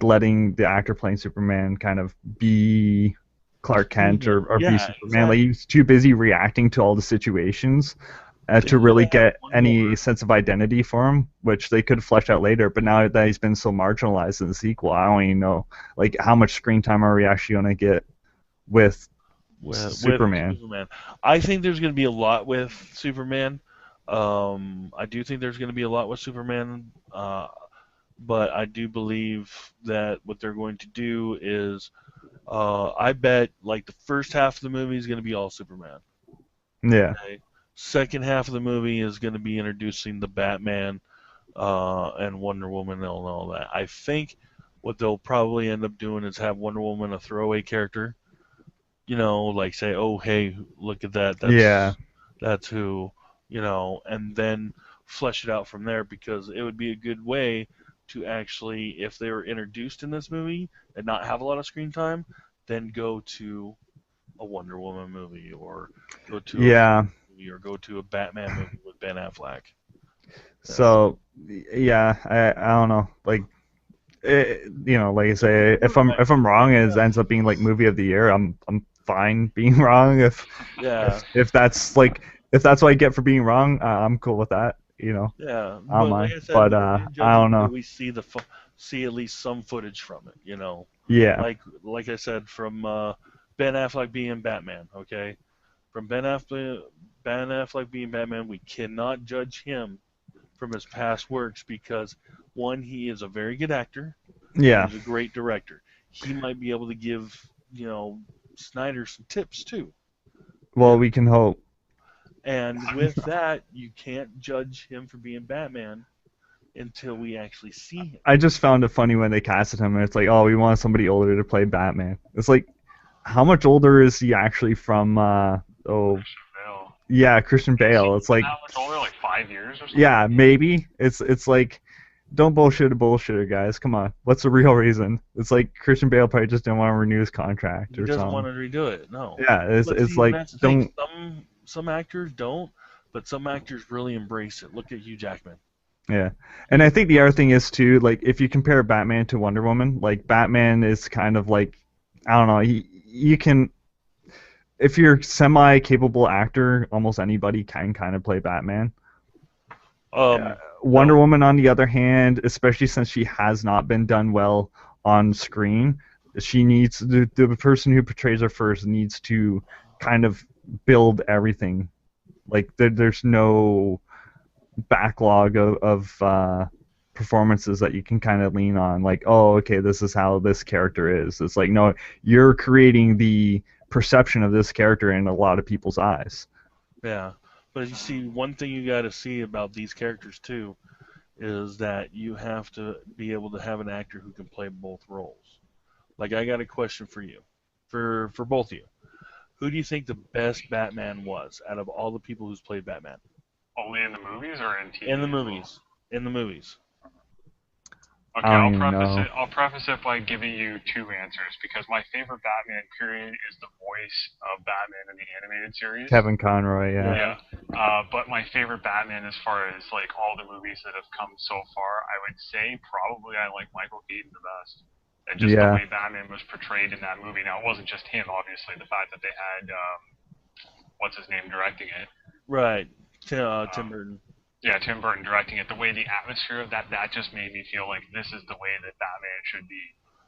S1: letting the actor playing Superman kind of be Clark Kent
S2: human.
S1: or be
S2: Yeah,
S1: Superman. Like
S2: exactly.
S1: he's too busy reacting to all the situations
S2: They
S1: to
S2: could
S1: really
S2: have had
S1: get
S2: one
S1: any
S2: more.
S1: sense of identity for him, which they could flesh out later. But now that he's been so marginalized in the sequel, I don't even know like how much screen time are we actually going to get with
S2: With
S1: Superman?
S2: Superman. I think there's going to be a lot with Superman. I do think there's going to be a lot with Superman, but I do believe that what they're going to do is, I bet like the first half of the movie is going to be all Superman.
S1: Yeah,
S2: Okay? Second half of the movie is going to be introducing the Batman and Wonder Woman and all that. I think what they'll probably end up doing is have Wonder Woman a throwaway character, like say, oh hey, look at that,
S1: yeah,
S2: that's who, and then flesh it out from there because it would be a good way to actually, if they were introduced in this movie and not have a lot of screen time, then go to a Wonder Woman movie or go to a Flash
S1: yeah.
S2: movie or go to a Batman movie with Ben Affleck. Yeah.
S1: So yeah, I don't know. Like like I say, if I'm wrong and it ends up being like movie of the year, I'm fine being wrong.
S2: Yeah.
S1: If that's like if that's what I get for being wrong, I'm cool with that.
S2: Yeah,
S1: I don't
S2: but like
S1: mind.
S2: I said,
S1: But
S2: we'll only
S1: I
S2: judge it
S1: don't
S2: until
S1: know.
S2: we see at least some footage from it.
S1: Yeah,
S2: Like I said, from Ben Affleck being Batman. Okay, from Ben Affleck being Batman, we cannot judge him from his past works because one, he is a very good actor and
S1: yeah.
S2: he's a great director. He might be able to give Snyder some tips too. You
S1: Well, we can hope.
S2: And with that, you can't judge him for being Batman until we actually see him.
S1: I just found it funny when they casted him, and it's like, oh, we want somebody older to play Batman. It's like, how much older is he actually from? Oh,
S3: Christian Bale.
S1: yeah, Christian
S3: Is he
S1: Bale. It's like,
S3: now like older, like 5 years or something?
S1: yeah, maybe. It's like, don't bullshit a bullshitter, guys. Come on, what's the real reason? It's like Christian Bale probably just didn't want to renew his contract
S2: He
S1: or
S2: doesn't want
S1: something.
S2: to redo it. No,
S1: Yeah,
S2: but
S1: it's
S2: see, and
S1: like
S2: that's the thing.
S1: don't.
S2: Some actors don't, but some actors really embrace it. Look at Hugh Jackman.
S1: Yeah, and I
S2: He
S1: think the other thing is too, like if you compare Batman to Wonder Woman, like Batman is kind of like, I don't know, you can if you're a semi-capable actor, almost anybody can kind of play Batman. Wonder
S2: no,
S1: Woman, on the other hand, especially since she has not been done well on screen, she needs the person who portrays her first needs to kind of build everything. Like there's no backlog of performances that you can kind of lean on. Like, oh, okay, this is how this character is. It's like, no, you're creating the perception of this character in a lot of people's eyes.
S2: yeah, but you see, one thing you got to see about these characters too is that you have to be able to have an actor who can play both roles. Like, I got a question for you, for both of you. Who do you think the best Batman was out of all the people who's played Batman
S3: Only in the movies or in
S2: in the
S3: TV as well?
S2: movies? In the movies.
S3: Okay,
S1: I don't even know.
S3: I'll preface it by giving you two answers because my favorite Batman period is the voice of Batman in the animated series.
S1: Kevin Conroy, yeah.
S3: Yeah. But my favorite Batman, as far as like all the movies that have come so far, I would say probably I like Michael Keaton the best. And just the
S1: Yeah.
S3: way Batman was portrayed in that movie. Now it wasn't just him, obviously. The fact that they had what's his name directing it.
S2: Right. Tim Burton.
S3: Yeah, Tim Burton directing it. The way the atmosphere of that just made me feel like this is the way that Batman should be.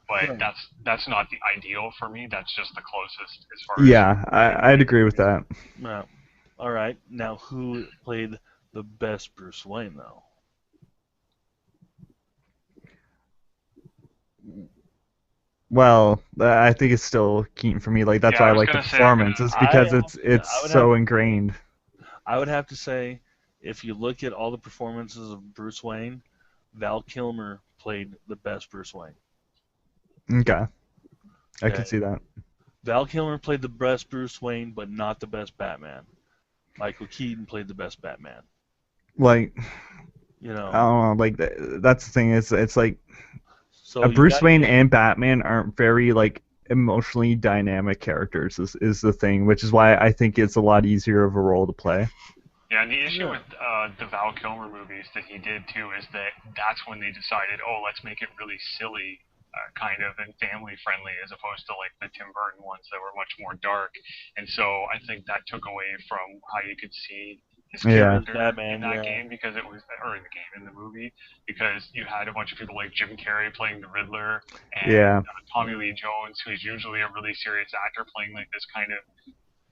S3: But
S2: Right.
S3: that's not the ideal for me. That's just the closest as far as.
S1: Yeah, I'd agree with that.
S2: Yeah. All right. Now, who played the best Bruce Wayne, though?
S1: Well, I think it's still Keaton for me. Like that's
S3: Yeah,
S1: why
S3: I
S1: I
S3: was
S1: like the
S3: gonna say, I'm
S1: performance.
S3: gonna-
S1: It's because
S2: I
S1: it's
S2: would
S1: so
S2: have-
S1: ingrained.
S2: I would have to say, if you look at all the performances of Bruce Wayne, Val Kilmer played the best Bruce Wayne.
S1: Okay, I
S2: Okay.
S1: can see that.
S2: Val Kilmer played the best Bruce Wayne, but not the best Batman. Michael Keaton played the best Batman.
S1: Like
S2: You know.
S1: I don't know. Like that's the thing. It's like
S2: So you
S1: Bruce
S2: got-
S1: Wayne and Batman aren't very like emotionally dynamic characters. Is the thing, which is why I think it's a lot easier of a role to play.
S3: Yeah, and the issue
S2: Yeah.
S3: with the Val Kilmer movies that he did too is that that's when they decided, oh, let's make it really silly, kind of, and family friendly, as opposed to like the Tim Burton ones that were much more dark. And so I think that took away from how you could see his
S1: Yeah.
S3: character
S2: Batman,
S3: in that
S2: yeah.
S3: game because it was, or in the game, in the movie, because you had a bunch of people like Jim Carrey playing the Riddler and
S1: Yeah.
S3: Tommy Lee Jones, who's usually a really serious actor, playing like this kind of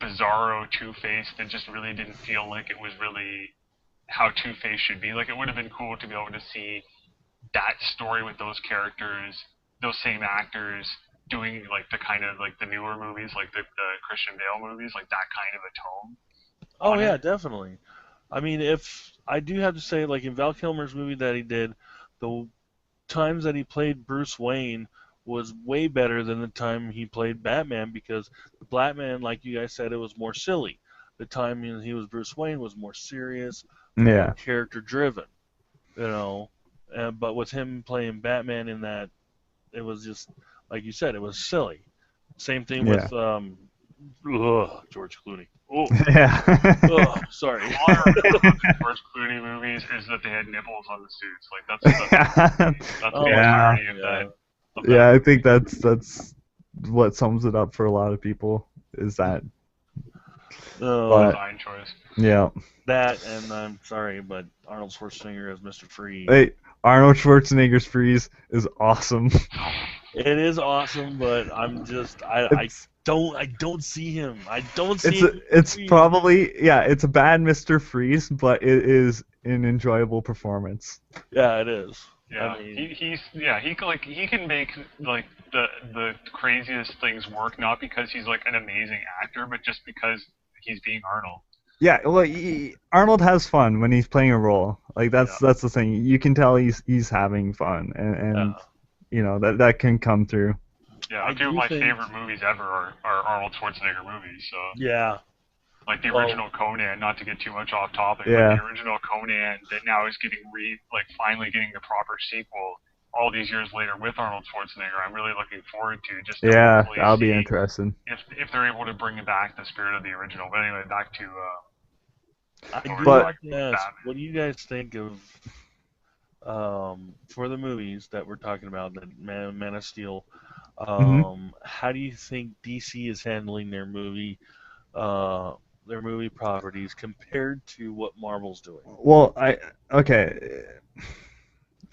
S3: bizarro Two-Face that just really didn't feel like it was really how Two-Face should be. Like, it would have been cool to be able to see that story with those characters, those same actors, doing like the kind of like the newer movies, like the Christian Bale movies, like that kind of a tone.
S2: Oh
S3: on
S2: yeah,
S3: it.
S2: definitely. I mean, if I do have to say, like in Val Kilmer's movie that he did, the times that he played Bruce Wayne was way better than the time he played Batman because the Batman, like you guys said, it was more silly. The time he was Bruce Wayne was more serious,
S1: Yeah.
S2: more character driven, you know. But with him playing Batman in that, it was just like you said, it was silly. Same thing with George Clooney. Oh,
S1: Yeah.
S2: sorry.
S3: All I remember about the first Clooney movies is that they had nipples on the suits. Like that's
S2: Oh,
S3: the
S1: yeah.
S3: entirety of that. Of that.
S1: Yeah, I think that's what sums it up for a lot of people is that. But-
S3: Fine choice.
S1: Yeah.
S2: That, and I'm sorry, but Arnold Schwarzenegger as Mr. Freeze.
S1: Hey, Arnold Schwarzenegger's Freeze is awesome.
S2: It is awesome, but I'm just I
S1: It's
S2: don't see him. I don't see
S1: it's
S2: him.
S1: it's
S2: Freeze.
S1: probably it's a bad Mr. Freeze, but it is an enjoyable performance.
S2: Yeah, it is.
S3: Yeah,
S2: I mean,
S3: he can make like the craziest things work, not because he's like an amazing actor, but just because he's being Arnold.
S1: Yeah, well, Arnold has fun when he's playing a role. Like that's the thing. You can tell he's having fun, and you know that can come through.
S3: Yeah,
S2: I
S3: two of
S2: do
S3: my
S2: think-
S3: favorite movies ever are Arnold Schwarzenegger movies. So
S2: yeah.
S3: like the
S2: Well-
S3: original Conan, not to get too much off topic,
S1: Yeah.
S3: but the original Conan that now is getting finally getting the proper sequel all these years later with Arnold Schwarzenegger. I'm really looking forward to just to
S1: Yeah,
S3: hopefully
S1: that'll be
S3: see
S1: interesting.
S3: if they're able to bring back the spirit of the original. But anyway, back to
S2: I do
S1: But-
S2: like to ask,
S3: Batman.
S2: what do you guys think of for the movies that we're talking about, the Man of Steel? How do you think DC is handling their movie properties compared to what Marvel's doing?
S1: Well, okay.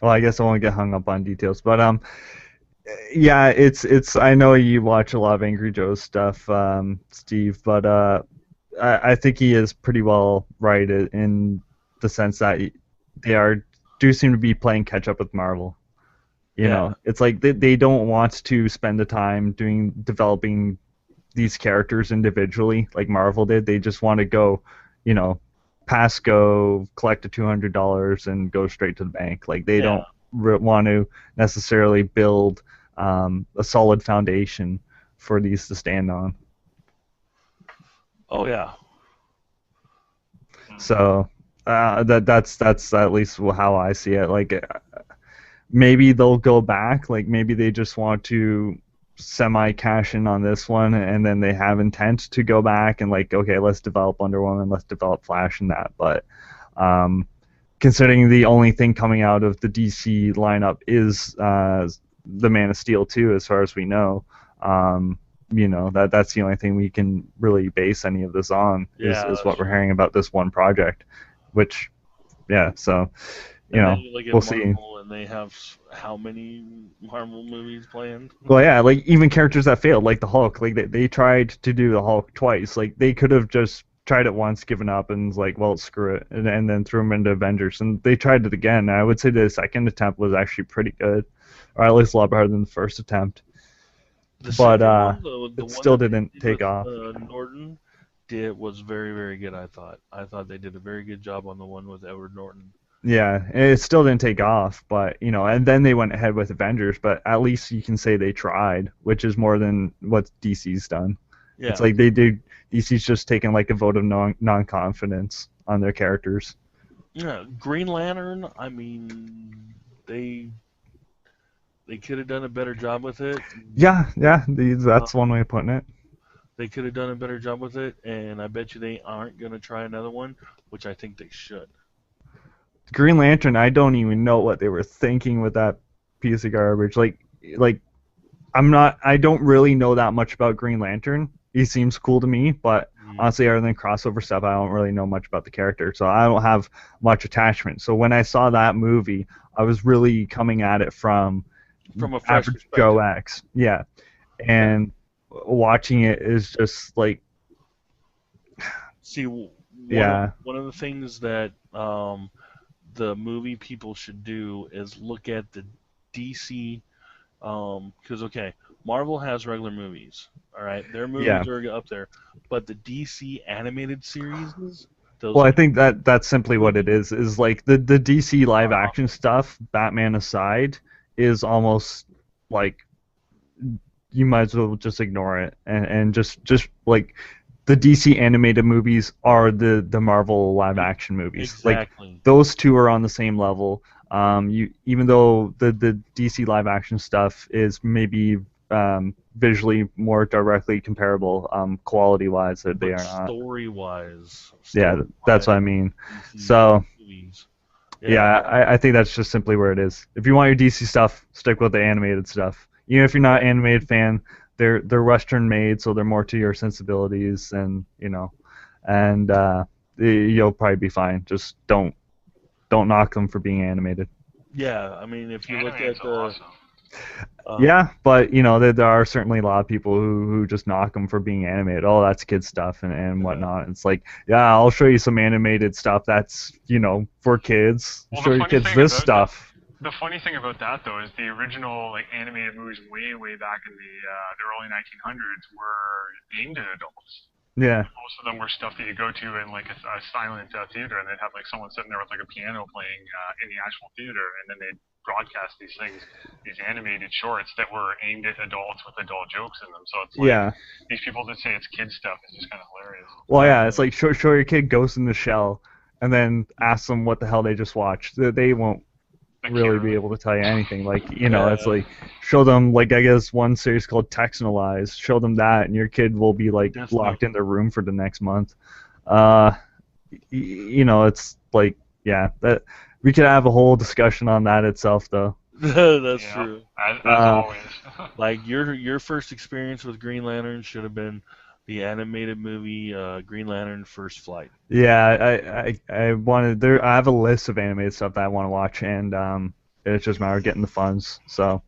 S1: Well, I guess I won't get hung up on details, but yeah, it's. I know you watch a lot of Angry Joe stuff, Steve, but I think he is pretty well right in the sense that they do seem to be playing catch up with Marvel. You know, it's like they don't want to spend the time developing these characters individually like Marvel did. They just want to go, you know, pass go, collect the $200 and go straight to the bank. Like they don't want to necessarily build a solid foundation for these to stand on.
S2: Oh yeah.
S1: So that's at least how I see it. Like maybe they'll go back. Like maybe they just want to semi cash in on this one, and then they have intent to go back and like, okay, let's develop Wonder Woman, let's develop Flash and that. But considering the only thing coming out of the DC lineup is the Man of Steel 2, as far as we know. That's the only thing we can really base any of this on is what we're hearing about this one project, which, yeah, so,
S2: Then you look at
S1: we'll
S2: Marvel,
S1: see.
S2: and they have how many Marvel movies planned?
S1: Well, yeah, like even characters that failed, like the Hulk, like they tried to do the Hulk twice. Like they could have just tried it once, given up, and was like, well, screw it, and then threw them into Avengers. And they tried it again. I would say the second attempt was actually pretty good, or at least a lot better than the first attempt.
S2: The
S1: But
S2: second one, the
S1: it
S2: one
S1: still
S2: that they
S1: didn't
S2: did
S1: take
S2: with,
S1: off.
S2: Norton was very, very good. I thought they did a very good job on the one with Edward Norton.
S1: Yeah, it still didn't take off, but and then they went ahead with Avengers, but at least you can say they tried, which is more than what DC's done.
S2: Yeah.
S1: It's like they did. DC's just taken like a vote of non-confidence on their characters.
S2: Yeah, Green Lantern. I mean, they could have done a better job with it.
S1: Yeah, that's one way of putting it.
S2: They could have done a better job with it, and I bet you they aren't gonna try another one, which I think they should.
S1: Green Lantern, I don't even know what they were thinking with that piece of garbage. Like I don't really know that much about Green Lantern. He seems cool to me, but honestly, other than crossover stuff, I don't really know much about the character, so I don't have much attachment. So when I saw that movie, I was really coming at it from
S2: a fresh
S1: average Joe X, yeah, and watching it is just like,
S2: see, one of the things that the movie people should do is look at the DC, because Marvel has regular movies, all right, their movies are up there, but the DC animated series,
S1: I think that's simply what it is like the DC live action stuff, Batman aside, is almost like you might as well just ignore it and just like the DC animated movies are the Marvel live action movies.
S2: Exactly.
S1: Like those two are on the same level. Even though the DC live action stuff is maybe visually more directly comparable, quality wise, they are not.
S2: Story wise.
S1: Yeah, that's what I mean. So. I think that's just simply where it is. If you want your DC stuff, stick with the animated stuff. Even if you're not an animated fan, they're Western made, so they're more to your sensibilities, and you'll probably be fine. Just don't knock them for being animated.
S2: Yeah, I mean, if you look at the
S3: awesome.
S1: Yeah, but there are certainly a lot of people who just knock them for being animated. Oh, that's kid stuff and whatnot. It's like, yeah, I'll show you some animated stuff that's for kids.
S3: Well,
S1: show your kids this stuff.
S3: The funny thing about that though is the original animated movies way back in the early 1900s were aimed at adults.
S1: Yeah.
S3: Most of them were stuff that you go to in like a silent theater, and they'd have like someone sitting there with like a piano playing in the actual theater, and then they'd broadcast these animated shorts that were aimed at adults with adult jokes in them. So it's like these people that say it's kid stuff is just kind of hilarious.
S1: Well, yeah, it's like show your kid Ghost in the Shell, and then ask them what the hell they just watched. They won't really be able to tell you anything. Like it's like show them like I guess one series called Texanalize. Show them that, and your kid will be like locked in their room for the next month. It's like that we could have a whole discussion on that itself though.
S2: That's true.
S3: As always.
S2: Like your first experience with Green Lantern should have been the animated movie Green Lantern First Flight.
S1: Yeah, I wanted there. I have a list of animated stuff that I want to watch, and it's just a matter of getting the funds. So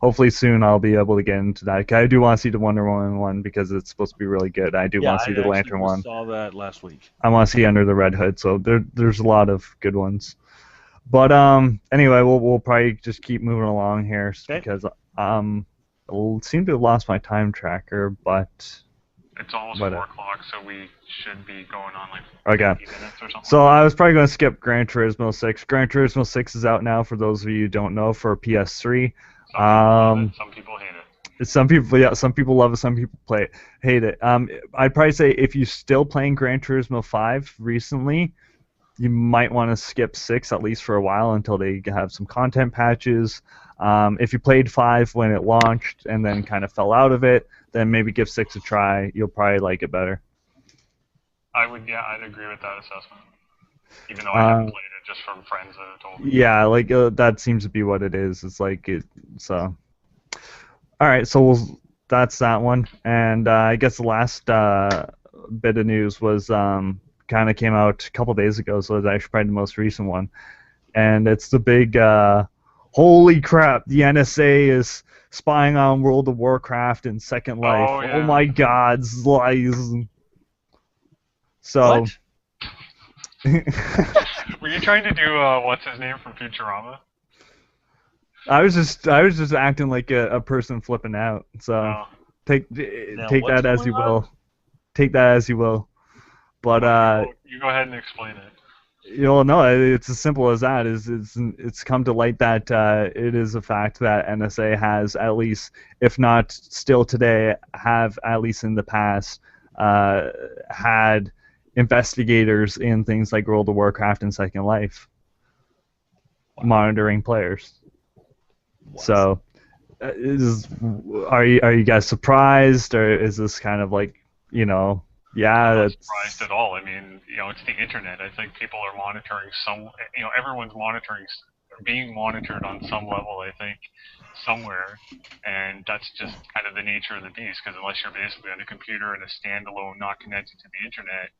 S1: hopefully soon I'll be able to get into that. I do want to see the Wonder Woman one because it's supposed to be really good. I do want to see the Lantern one.
S2: I saw that last week.
S1: I want to see Under the Red Hood. So there's a lot of good ones. But anyway, we'll probably just keep moving along here because I seem to have lost my time tracker, but.
S3: It's almost 4 o'clock, so we should be going on like 50 minutes or something.
S1: So I was probably going to skip Gran Turismo 6. Gran Turismo 6 is out now, for those of you who don't know, for PS3.
S3: Some people hate it.
S1: Some people love it, some people hate it. I'd probably say if you're still playing Gran Turismo 5 recently, you might want to skip 6 at least for a while until they have some content patches. If you played 5 when it launched and then kind of fell out of it, then maybe give 6 a try. You'll probably like it better.
S3: I'd agree with that assessment. Even though I haven't played it, just from friends that have told me.
S1: Yeah, like that seems to be what it is. It's like it. So, all right, so that's that one. And I guess the last bit of news was kind of came out a couple days ago, so it's actually probably the most recent one. And it's the big holy crap! The NSA is spying on World of Warcraft and Second Life.
S3: Oh, yeah.
S1: Oh my God, lies. So.
S2: What?
S3: Were you trying to do what's his name from Futurama?
S1: I was just acting like a person flipping out. So take that as you will. Take that as you will. But
S3: you go ahead and explain it.
S1: No, it's as simple as that. It's come to light that it is a fact that NSA has, at least, if not still today, have at least in the past had investigators in things like World of Warcraft and Second Life monitoring players. Wow. So, are you guys surprised, or is this kind of like, yeah?
S3: I'm not surprised at all. I mean, it's the internet. I think people are monitoring everyone's being monitored on some level, I think, somewhere, and that's just kind of the nature of the beast, because unless you're basically on a computer in a standalone, not connected to the internet,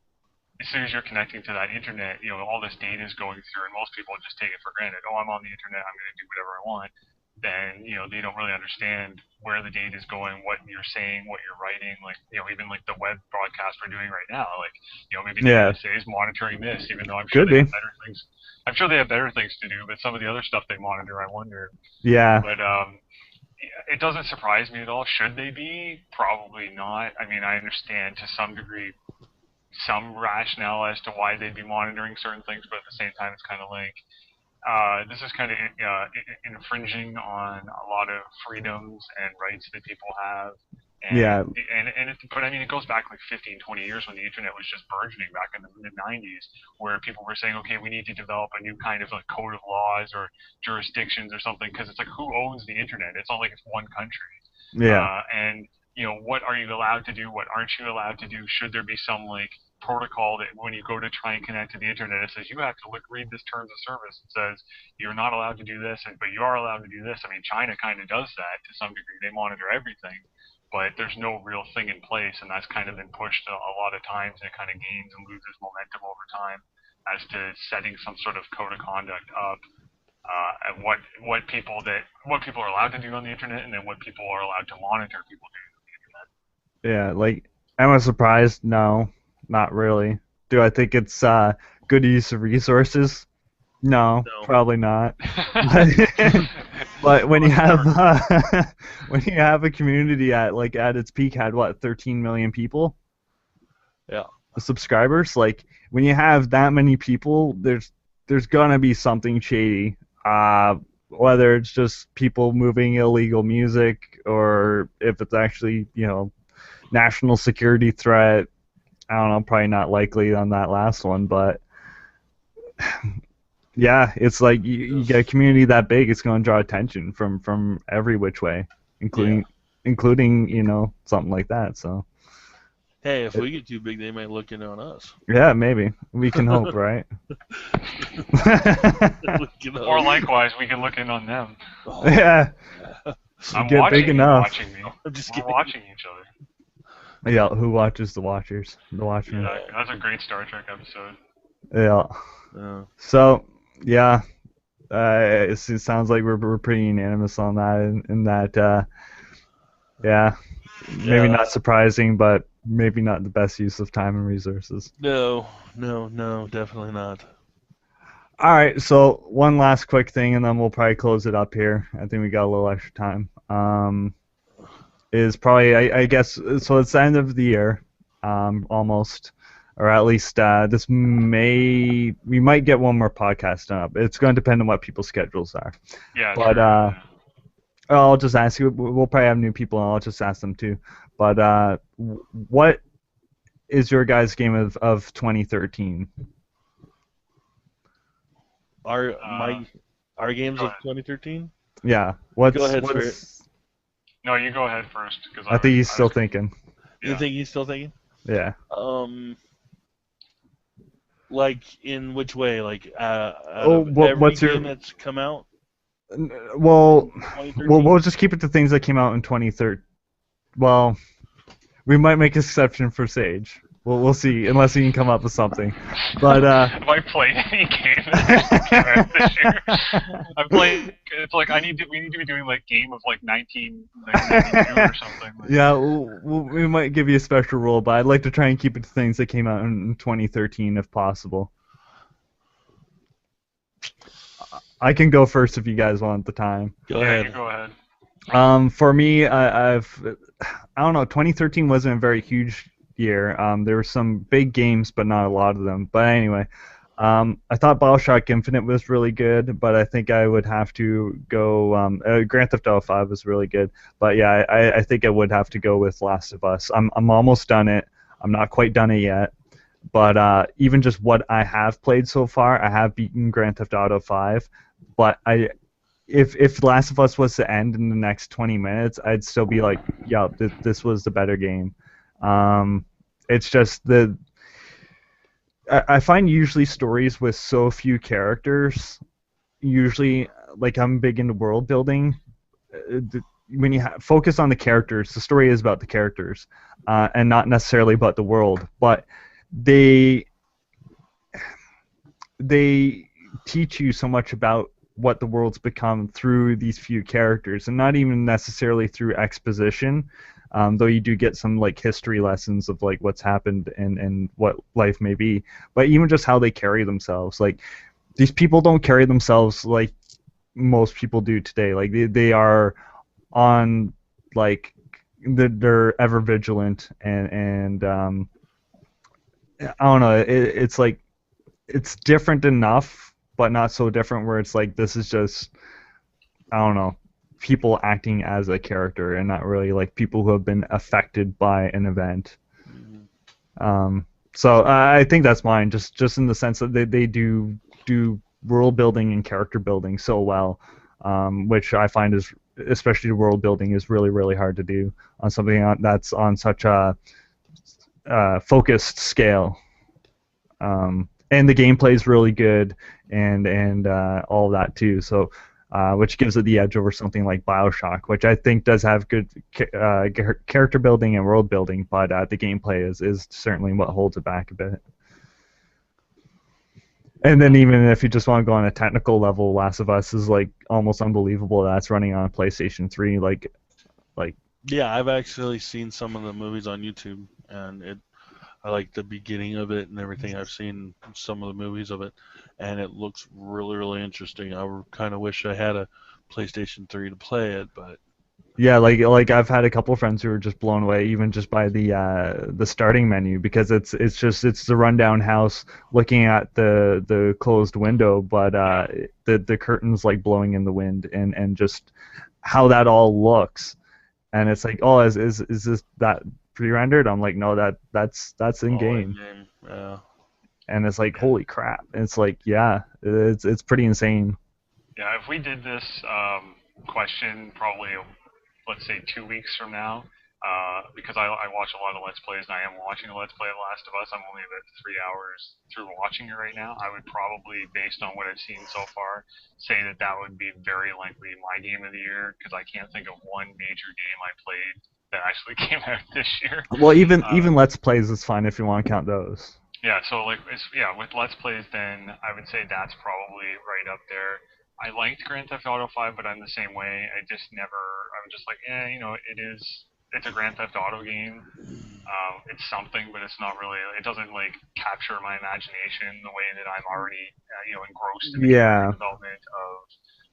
S3: as soon as you're connecting to that internet, all this data is going through, and most people just take it for granted. Oh, I'm on the internet, I'm going to do whatever I want. Then, they don't really understand where the data is going, what you're saying, what you're writing, like, even like the web broadcast we're doing right now, like, maybe the NSA is monitoring this, even though I'm sure they have better things. I'm sure they have better things to do, but some of the other stuff they monitor, I wonder.
S1: Yeah.
S3: But it doesn't surprise me at all. Should they be? Probably not. I mean, I understand to some degree some rationale as to why they'd be monitoring certain things, but at the same time, it's kind of like this is kind of infringing on a lot of freedoms and rights that people have. And,
S1: yeah.
S3: But I mean, it goes back like 15, 20 years when the internet was just burgeoning back in the mid-90s, where people were saying, okay, we need to develop a new kind of like code of laws or jurisdictions or something, because it's like, who owns the internet? It's not like it's one country.
S1: Yeah.
S3: And what are you allowed to do? What aren't you allowed to do? Should there be some like protocol that when you go to try and connect to the internet, it says you have to read this terms of service. It says you're not allowed to do this, but you are allowed to do this. I mean, China kind of does that to some degree. They monitor everything, but there's no real thing in place, and that's kind of been pushed a lot of times, and it kind of gains and loses momentum over time as to setting some sort of code of conduct up. And what people are allowed to do on the internet, and then what people are allowed to monitor people do on the internet.
S1: Yeah, like, am I surprised? No, not really. Do I think it's good use of resources? No, probably not. But when you have a community at its peak had 13 million people?
S2: Yeah.
S1: Subscribers, like when you have that many people, there's gonna be something shady. Whether it's just people moving illegal music or if it's actually, national security threat. I don't know, probably not likely on that last one, but yeah, it's like you get a community that big, it's going to draw attention from every which way, including something like that. So
S2: hey, if we get too big, they might look in on us.
S1: Yeah, maybe we can hope, right?
S3: Or likewise, we can look in on them.
S1: Oh, yeah.
S3: I'm
S1: get
S3: watching
S1: big enough.
S3: Watching me. We're watching each other.
S1: Yeah, who watches the Watchers? The Watchmen.
S3: Yeah, that's a great Star Trek episode.
S1: Yeah. So, yeah, it sounds like we're pretty unanimous on that, in that, maybe not surprising, but maybe not the best use of time and resources.
S2: No, definitely not.
S1: All right, so one last quick thing, and then we'll probably close it up here. I think we got a little extra time. Is probably, I guess, so it's the end of the year, almost, or at least we might get one more podcast done up. It's going to depend on what people's schedules are.
S3: Yeah.
S1: But
S3: true.
S1: I'll just ask you. We'll probably have new people, and I'll just ask them too. But what is your guys' game of 2013?
S2: Our
S3: Uh,
S2: our games
S3: Go
S2: of
S3: ahead.
S2: 2013.
S1: Yeah.
S2: Go ahead, Spirit.
S1: What's?
S3: No, you go ahead first because
S1: I think he's
S3: I was
S1: still thinking.
S2: You
S3: yeah.
S2: think he's still thinking?
S1: Yeah.
S2: Like in which way? Like out
S1: Oh,
S2: of every
S1: what's
S2: game
S1: your?
S2: that's come out
S1: Well,
S2: in
S1: well,
S2: 2013.
S1: we'll just keep it to things that came out in 2013. Well, we might make an exception for Sage. We'll see, unless he can come up with something. But
S3: Have I played any game that came out this year? I'm playing. It's like we need to be doing like game of like 1992 or something. Like,
S1: yeah, we might give you a special rule, but I'd like to try and keep it to things that came out in 2013 if possible. I can go first if you guys want the time.
S2: Go
S3: yeah,
S2: ahead.
S3: you go ahead.
S1: For me, I don't know. 2013 wasn't a very huge year. There were some big games, but not a lot of them. But anyway, I thought BioShock Infinite was really good, but I think I would have to go. Grand Theft Auto 5 was really good, but yeah, I think I would have to go with Last of Us. I'm almost done it. I'm not quite done it yet, but even just what I have played so far, I have beaten Grand Theft Auto 5, but if Last of Us was to end in the next 20 minutes, I'd still be like, yeah, this was the better game. Um, it's just I find usually stories with so few characters, usually, like I'm big into world building. When you focus on the characters, the story is about the characters, and not necessarily about the world. But they they teach you so much about what the world's become through these few characters, and not even necessarily through exposition. Though you do get some like history lessons of like what's happened and what life may be, but even just how they carry themselves. Like these people don't carry themselves like most people do today. Like they are on like they're ever vigilant and I don't know. It's like it's different enough, but not so different where it's like this is just I don't know people acting as a character and not really like people who have been affected by an event.
S2: Mhm.
S1: So I think that's mine. Just in the sense that they do world building and character building so well, which I find is especially world building is really hard to do on something that's on such a focused scale. And the gameplay is really good, and all of that too. So, which gives it the edge over something like BioShock, which I think does have good character building and world building, but the gameplay is certainly what holds it back a bit. And then even if you just want to go on a technical level, Last of Us is like almost unbelievable that's running on PlayStation 3. Like
S2: Yeah, I've actually seen some of the movies on YouTube, and I like the beginning of it and everything. I've seen some of the movies of it, and it looks really interesting. I kind of wish I had a PlayStation 3 to play it, but
S1: yeah, like I've had a couple of friends who are just blown away, even just by the starting menu, because it's the rundown house looking at the closed window, but the curtains like blowing in the wind and just how that all looks, and it's like, oh, is this that pre-rendered? I'm like, no, that's in
S2: all in
S1: game,
S2: game. Yeah.
S1: and it's like, holy crap! And it's like, yeah, it's pretty insane.
S3: Yeah, if we did this question probably, let's say 2 weeks from now, because I watch a lot of Let's Plays and I am watching a Let's Play of Last of Us. I'm only about 3 hours through watching it right now. I would probably, based on what I've seen so far, say that would be very likely my game of the year because I can't think of one major game I played that actually came out this year.
S1: Well, even
S3: Uh,
S1: Let's Plays is fine if you want to count those.
S3: yeah, so like with Let's Plays, then I would say that's probably right up there. I liked Grand Theft Auto 5, but I'm the same way. I just never. I'm just like, it's a Grand Theft Auto game. It's something, but it's not really. It doesn't like capture my imagination the way that I'm already, engrossed in the character
S1: Yeah.
S3: development of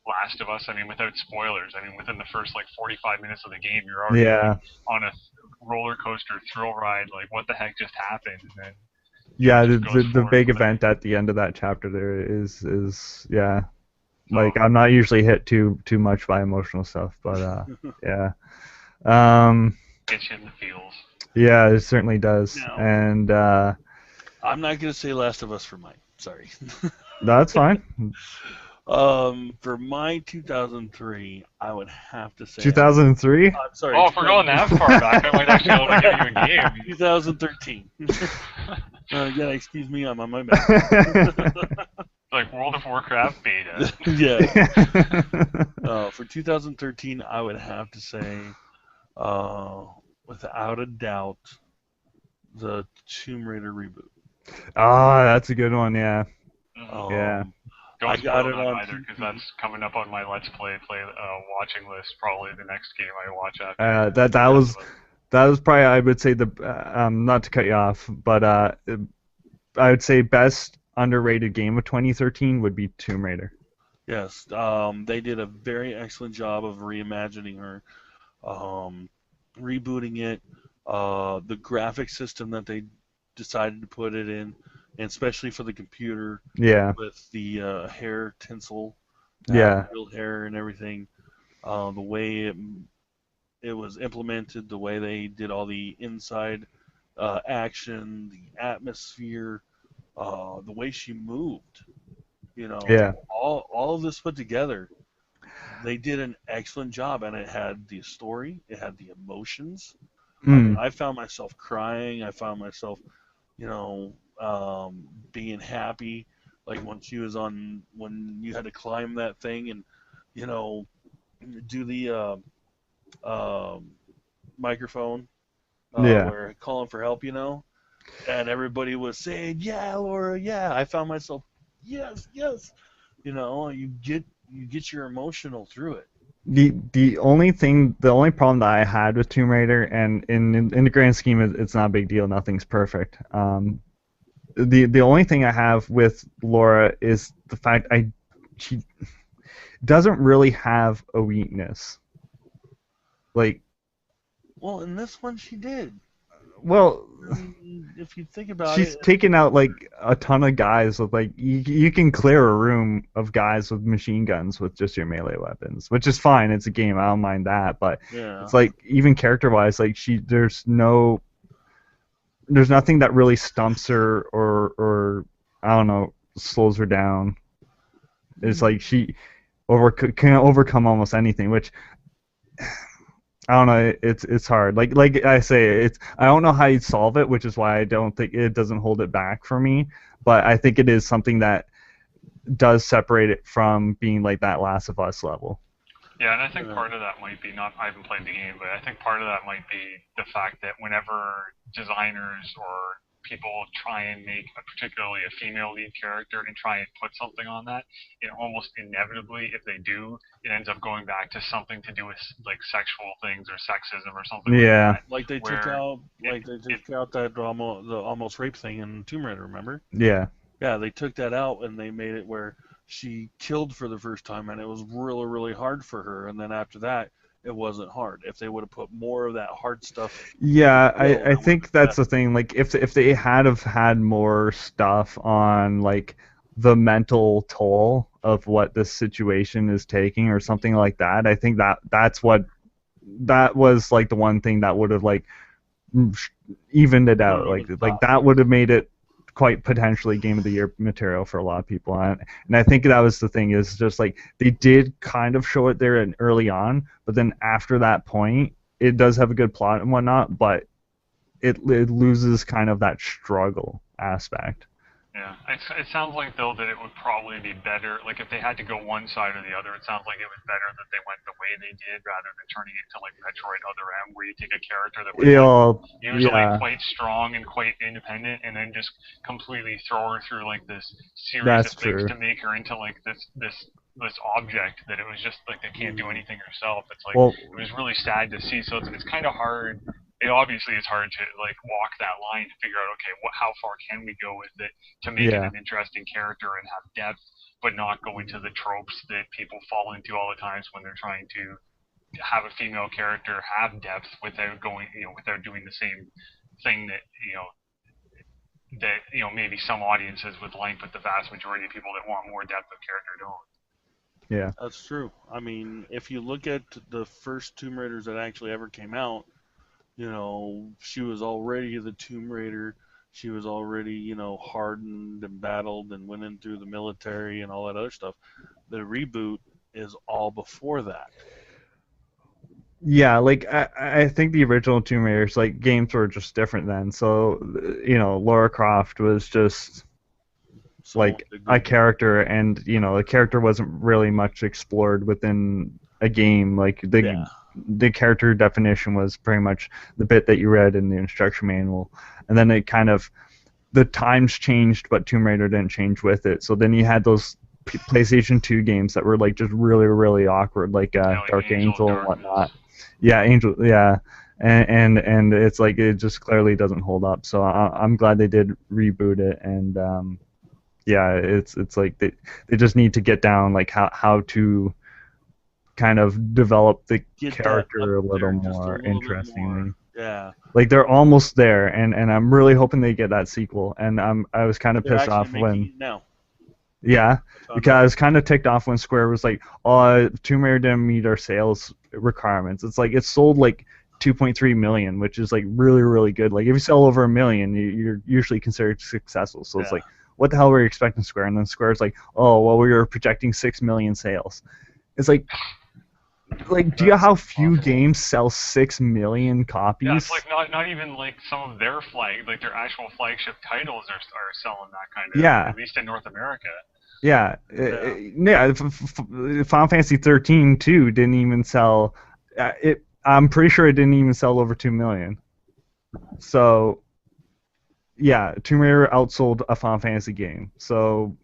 S3: Last of Us. I mean, without spoilers. I mean, within the first like 45 minutes of the game, you're already like
S1: Yeah.
S3: on a roller coaster thrill ride. Like, what the heck just happened? And then
S1: Yeah,
S3: it just goes
S1: the
S3: forward
S1: big
S3: from there.
S1: event at the end of that chapter there is yeah.
S3: So
S1: Like I'm not usually hit too much by emotional stuff, but yeah. Um
S3: gets you in the feels.
S1: yeah, it certainly does.
S2: No,
S1: And
S2: I'm not gonna say Last of Us for mine. Sorry.
S1: That's fine.
S2: For my 2003, I would have to say,
S1: 2003.
S2: I'm sorry,
S3: Oh, if we're going that far back, I might actually be able to give you a game.
S2: 2013. Again, excuse me, I'm on my Mac.
S3: Like World of Warcraft beta.
S2: Yeah. For 2013, I would have to say, without a doubt, the Tomb Raider reboot.
S1: Oh, that's a good one. Yeah. Yeah.
S3: Don't
S2: I got
S3: spoil
S2: it
S3: that
S2: on
S3: either, because
S2: PC.
S3: that's coming up on my Let's Play watching list. Probably the next game I watch after.
S1: That was probably, I would say, the not to cut you off, but I would say best underrated game of 2013 would be Tomb Raider.
S2: Yes, they did a very excellent job of reimagining her, um, rebooting it, the graphic system that they decided to put it in, and especially for the computer
S1: Yeah.
S2: with the hair tinsel,
S1: Yeah.
S2: real hair and everything, the way it was implemented, the way they did all the inside action, the atmosphere, the way she moved,
S1: Yeah.
S2: all of this put together, they did an excellent job, and it had the story, it had the emotions. I mean,
S1: Mm.
S2: I found myself crying. I found myself, being happy. Like when she was when you had to climb that thing and, you know, do the um microphone,
S1: Yeah.
S2: where calling for help, and everybody was saying, "Yeah, Laura, yeah." I found myself, "Yes, yes." You get your emotional through it.
S1: The only problem that I had with Tomb Raider, and in the grand scheme, it's not a big deal. Nothing's perfect. The only thing I have with Laura is the fact she doesn't really have a weakness. Like,
S2: Well, in this one, she did.
S1: well,
S2: I mean, if you think about
S1: she's
S2: it,
S1: taken out like a ton of guys with like you can clear a room of guys with machine guns with just your melee weapons, which is fine. It's a game. I don't mind that, but
S2: yeah.
S1: it's like even character wise, like there's nothing that really stumps her or I don't know slows her down. It's like she can overcome almost anything, which I don't know. It's hard. Like I say, I don't know how you solve it, which is why I don't think it doesn't hold it back for me. But I think it is something that does separate it from being like that Last of Us level.
S3: Yeah, and I think part of that might be not. I haven't played the game, but I think part of that might be the fact that whenever designers or people try and make particularly a female lead character and try and put something on that, it almost inevitably, if they do, it ends up going back to something to do with like sexual things or sexism or something like
S1: Yeah,
S3: that.
S2: Like they took
S3: Where
S2: out, that almost rape thing in Tomb Raider. Remember?
S1: yeah,
S2: Yeah, they took that out and they made it where she killed for the first time, and it was really, really hard for her. And then after that, it wasn't hard. If they would have put more of that hard stuff in the
S1: yeah.
S2: kill,
S1: I
S2: it would have
S1: think
S2: been
S1: that's
S2: better.
S1: the thing. Like if they had have had more stuff on like the mental toll of what this situation is taking or something like that, I think that was like the one thing that would have like evened it
S2: Put
S1: out.
S2: it over the
S1: Like
S2: top.
S1: that would have made it quite potentially game of the year material for a lot of people. And I think that was the thing is just like they did kind of show it there early on, but then after that point, it does have a good plot and whatnot, but it loses kind of that struggle aspect.
S3: Yeah, it sounds like though that it would probably be better. Like if they had to go one side or the other, it sounds like it was better that they went the way they did rather than turning it to like Metroid Other M, where you take a character that was
S1: You
S3: like
S1: know,
S3: usually
S1: yeah,
S3: quite strong and quite independent, and then just completely throw her through like this series
S1: that's
S3: of things
S1: true.
S3: to make her into like this object that it was just like they can't do anything herself. It's like
S1: Well,
S3: it was really sad to see. So it's kind of hard. It obviously is hard to like walk that line to figure out okay, how far can we go with it to make it
S1: yeah,
S3: an interesting character and have depth, but not go into the tropes that people fall into all the times when they're trying to have a female character have depth without going, without doing the same thing that maybe some audiences would like, but the vast majority of people that want more depth of character don't.
S1: yeah,
S2: That's true. I mean, if you look at the first Tomb Raiders that actually ever came out, she was already the Tomb Raider. she was already, hardened and battled and went in through the military and all that other stuff. The reboot is all before that.
S1: Yeah, like I think the original Tomb Raiders like games were just different then. So Lara Croft was just
S2: Someone
S1: like
S2: with a
S1: a
S2: good
S1: character, and the character wasn't really much explored within a game. Like
S2: yeah.
S1: the character definition was pretty much the bit that you read in the instruction manual, and then it kind of the times changed, but Tomb Raider didn't change with it. So then you had those PlayStation 2 games that were like just really really awkward, like
S3: like
S1: Dark
S3: Angel
S1: Angel and
S3: Darkness.
S1: whatnot. Yeah, Angel. Yeah. And it's like it just clearly doesn't hold up. So I'm glad they did reboot it, and yeah, it's like they just need to get down like how to kind of develop the
S2: Get that
S1: character
S2: up
S1: a little
S2: there just a
S1: more
S2: little bit
S1: interestingly.
S2: more. Yeah.
S1: Like they're almost there, and I'm really hoping they get that sequel. And I was kind of
S2: They're
S1: pissed
S2: actually
S1: off
S2: making
S1: when
S2: it now.
S1: yeah,
S2: I found
S1: because
S2: out.
S1: I was kind of ticked off when Square was like, "Oh, Tomb Raider didn't meet our sales requirements." It's like it sold like 2.3 million, which is like really really good. Like if you sell over a million, you're usually considered successful. So it's
S2: Yeah.
S1: like, what the hell were you expecting, Square? And then Square's like, "Oh, well, we were projecting 6 million sales." It's like, do you know
S3: That's
S1: how few
S3: impossible.
S1: games sell 6 million
S3: Yeah, it's
S1: copies?
S3: like not even like some of their their actual flagship titles are selling that kind of,
S1: Yeah,
S3: at least in North America.
S1: yeah,
S2: Yeah.
S1: yeah. Final Fantasy 13 too didn't even sell. It. I'm pretty sure it didn't even sell over 2 million. So yeah, Tomb Raider outsold a Final Fantasy game. So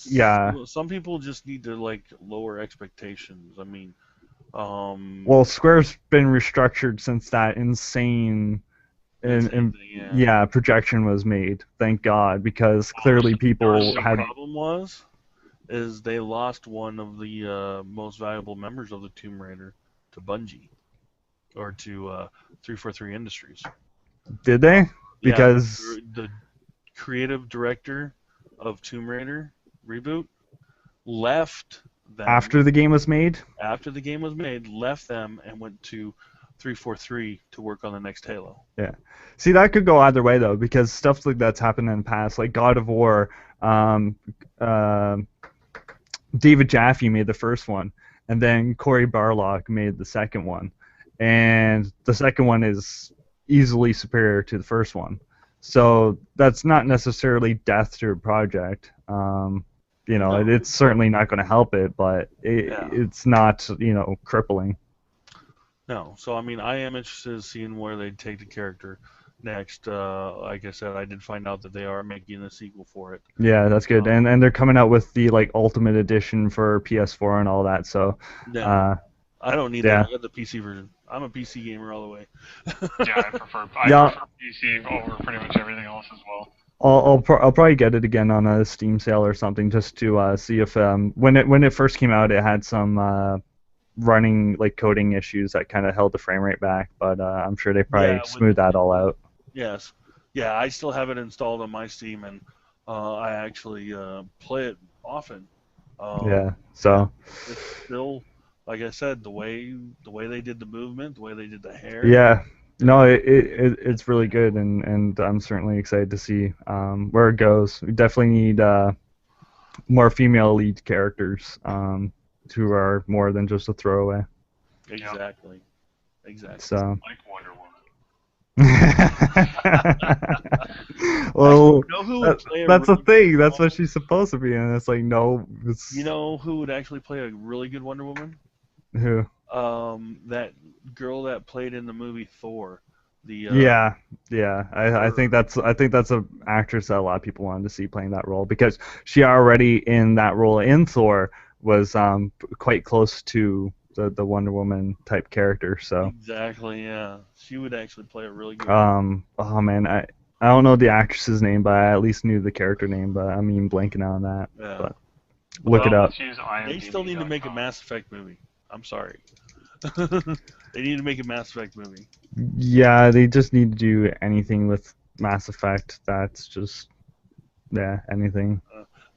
S1: yeah,
S2: Some people just need to like lower expectations. I mean,
S1: well, Square's been restructured since that insane
S2: insane
S1: and
S2: thing. Yeah.
S1: yeah projection was made. Thank God, because clearly
S3: There was
S1: people
S3: some
S2: The
S1: had
S2: problem is they lost one of the most valuable members of the Tomb Raider to Bungie or to 343 Industries.
S1: did they?
S2: Yeah,
S1: Because
S2: the creative director of Tomb Raider reboot left them
S1: after the game was made.
S2: after the game was made, left them and went to 343 to work on the next Halo.
S1: Yeah. See, that could go either way though, because stuff like that's happened in the past, like God of War. Um, uh, David Jaffe made the first one, and then Cory Barlog made the second one, and the second one is easily superior to the first one. So that's not necessarily death to a project.
S2: No,
S1: it's certainly not going to help it, but
S2: yeah.
S1: it's not crippling.
S2: No, so I mean, I am interested in seeing where they take the character next. Like I said, I did find out that they are making a sequel for it.
S1: Yeah, that's good. And they're coming out with the like Ultimate Edition for PS4 and all that. So,
S2: Yeah,
S1: uh,
S2: I don't need
S1: yeah,
S2: that. I got the PC version. I'm a PC gamer all the way.
S3: Yeah, I prefer
S1: yeah.
S3: PC over pretty much everything else as well.
S1: I'll probably get it again on a Steam sale or something just to see if when it first came out it had some running like coding issues that kind of held the frame rate back, but I'm sure they probably
S2: Yeah,
S1: smooth that all out.
S2: yes, yeah. I still have it installed on my Steam, and I actually play it often. Um,
S1: Yeah.
S2: yeah,
S1: So
S2: it's still like I said, the way they did the movement, the way they did the hair.
S1: yeah. No, it's really good, and I'm certainly excited to see where it goes. We definitely need more female lead characters who are more than just a throwaway.
S2: Exactly, exactly.
S1: So,
S3: Like Wonder Woman.
S1: well,
S2: You know who would play a
S1: that's a
S2: really
S1: thing.
S2: good
S1: That's what
S2: Wonder-
S1: she's supposed to be, and it's like no, it's
S2: You know who would actually play a really good Wonder Woman?
S1: who?
S2: That girl that played in the movie Thor. The
S1: Yeah, yeah. I
S2: her,
S1: think that's a actress that a lot of people wanted to see playing that role because she already in that role in Thor was quite close to the Wonder Woman type character. So
S2: exactly, yeah. She would actually play a really good.
S1: oh man, I don't know the actress's name, but I at least knew the character name. But I'm even blanking out on that.
S2: Yeah.
S1: But look it
S3: Well,
S1: up.
S3: let's use
S2: They still need to make a
S3: IMDb.com.
S2: Mass Effect movie. I'm sorry. They need to make a Mass Effect movie.
S1: Yeah, they just need to do anything with Mass Effect. That's just anything.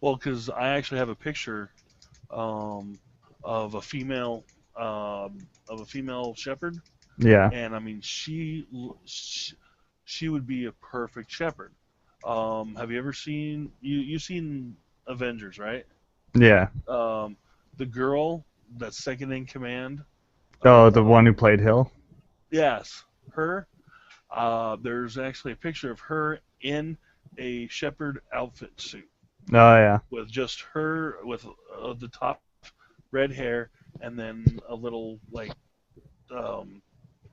S2: Well, because I actually have a picture um, of a female shepherd,
S1: Yeah,
S2: and I mean she would be a perfect shepherd. Have you ever seen you've seen Avengers, right?
S1: Yeah.
S2: The girl that's second in command.
S1: Oh, the one who played Hill.
S2: Yes, her. There's actually a picture of her in a shepherd outfit suit
S1: Oh yeah.
S2: with just her with the top red hair and then a little like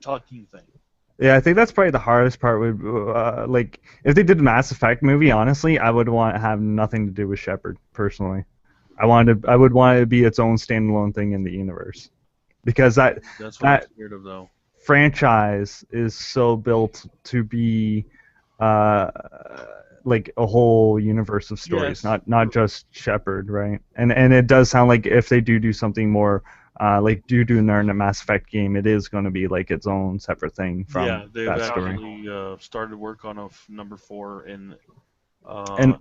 S2: talking thing.
S1: Yeah, I think that's probably the hardest part. Would like if they did the Mass Effect movie. Honestly, I would want to have nothing to do with Shepard personally. I would want it to be its own standalone thing in the universe because
S2: That's what I'm
S1: that
S2: scared of, though.
S1: franchise is so built to be uh, like a whole universe of stories,
S2: Yes.
S1: not just Shepard, right? And it does sound like if they do something more like do in a Mass Effect game, it is going to be like its own separate thing from
S2: Yeah, they've
S1: that story.
S2: actually started work on a number 4 in uh,
S1: And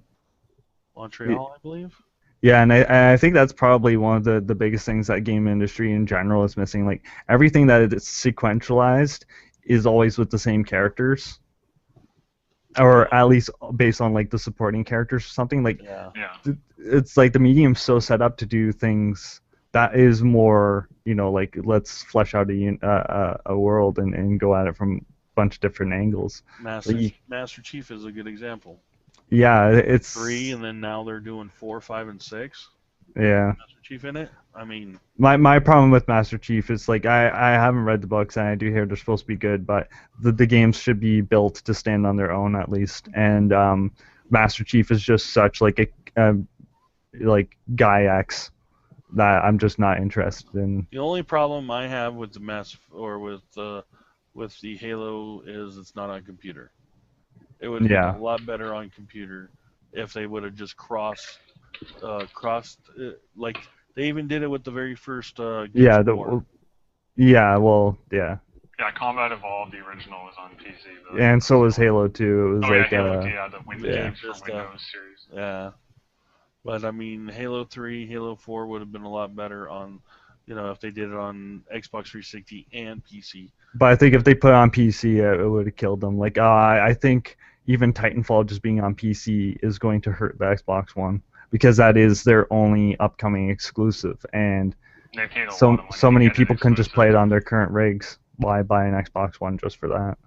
S2: Montreal, I believe.
S1: yeah, and I think that's probably one of the biggest things that game industry in general is missing. Like everything that is sequentialized is always with the same characters, or at least based on like the supporting characters or something. Like
S2: Yeah.
S3: Yeah.
S1: it's like the medium's so set up to do things that is more, like let's flesh out a world and go at it from a bunch of different angles.
S2: Master Chief is a good example.
S1: Yeah, it's
S2: 3, and then now they're doing 4, 5, and 6.
S1: yeah.
S2: Master Chief in it. I mean,
S1: My problem with Master Chief is like I haven't read the books and I do hear they're supposed to be good, but the games should be built to stand on their own at least. And Master Chief is just such like a like Guy X that I'm just not interested in.
S2: the only problem I have with the with the Halo is it's not on computer. It would have been
S1: Yeah.
S2: a lot better on computer if they would have just crossed like they even did it with the very first Gears
S1: Yeah,
S2: of War.
S1: yeah.
S3: Yeah, Combat Evolved, the original, was on PC.
S1: And so was Halo 2. It was
S3: Oh yeah,
S1: like
S3: Halo 2, yeah, the games for
S2: just,
S3: Windows series.
S2: Yeah, but I mean, Halo 3, Halo 4 would have been a lot better on, if they did it on Xbox 360 and PC.
S1: But I think if they put it on PC, it would have killed them. Like I think even Titanfall just being on PC is going to hurt the Xbox One because that is their only upcoming exclusive, and
S3: They paid a lot of money
S1: so
S3: to
S1: many
S3: get it
S1: people can just play it
S3: exclusive.
S1: on their current rigs. Why buy an Xbox One just for that?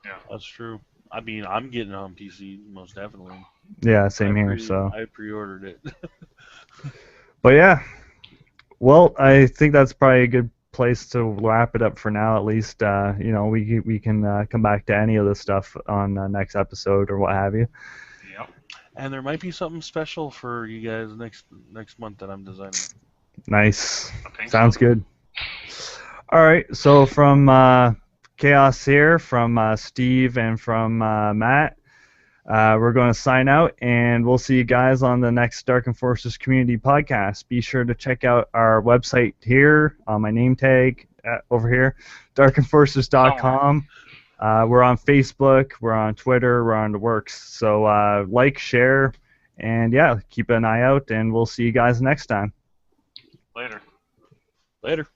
S3: Yeah.
S2: That's true. I mean, I'm getting it on PC most definitely.
S1: Yeah, same here. So,
S2: I pre-ordered it.
S1: but yeah, well, I think that's probably a good place to wrap it up for now. At least, we can come back to any of this stuff on next episode or what have you.
S3: Yep.
S2: And there might be something special for you guys next month that I'm designing.
S1: Nice.
S3: I think
S1: Sounds
S3: so.
S1: good. All right. So from Chaos here, from Steve, and from Matt, we're going to sign out, and we'll see you guys on the next Dark and Forces Community Podcast. Be sure to check out our website here on my name tag over here, darkandforces.com. We're on Facebook, we're on Twitter, we're on the works. So like, share, and yeah, keep an eye out, and we'll see you guys next time.
S3: Later.
S2: Later.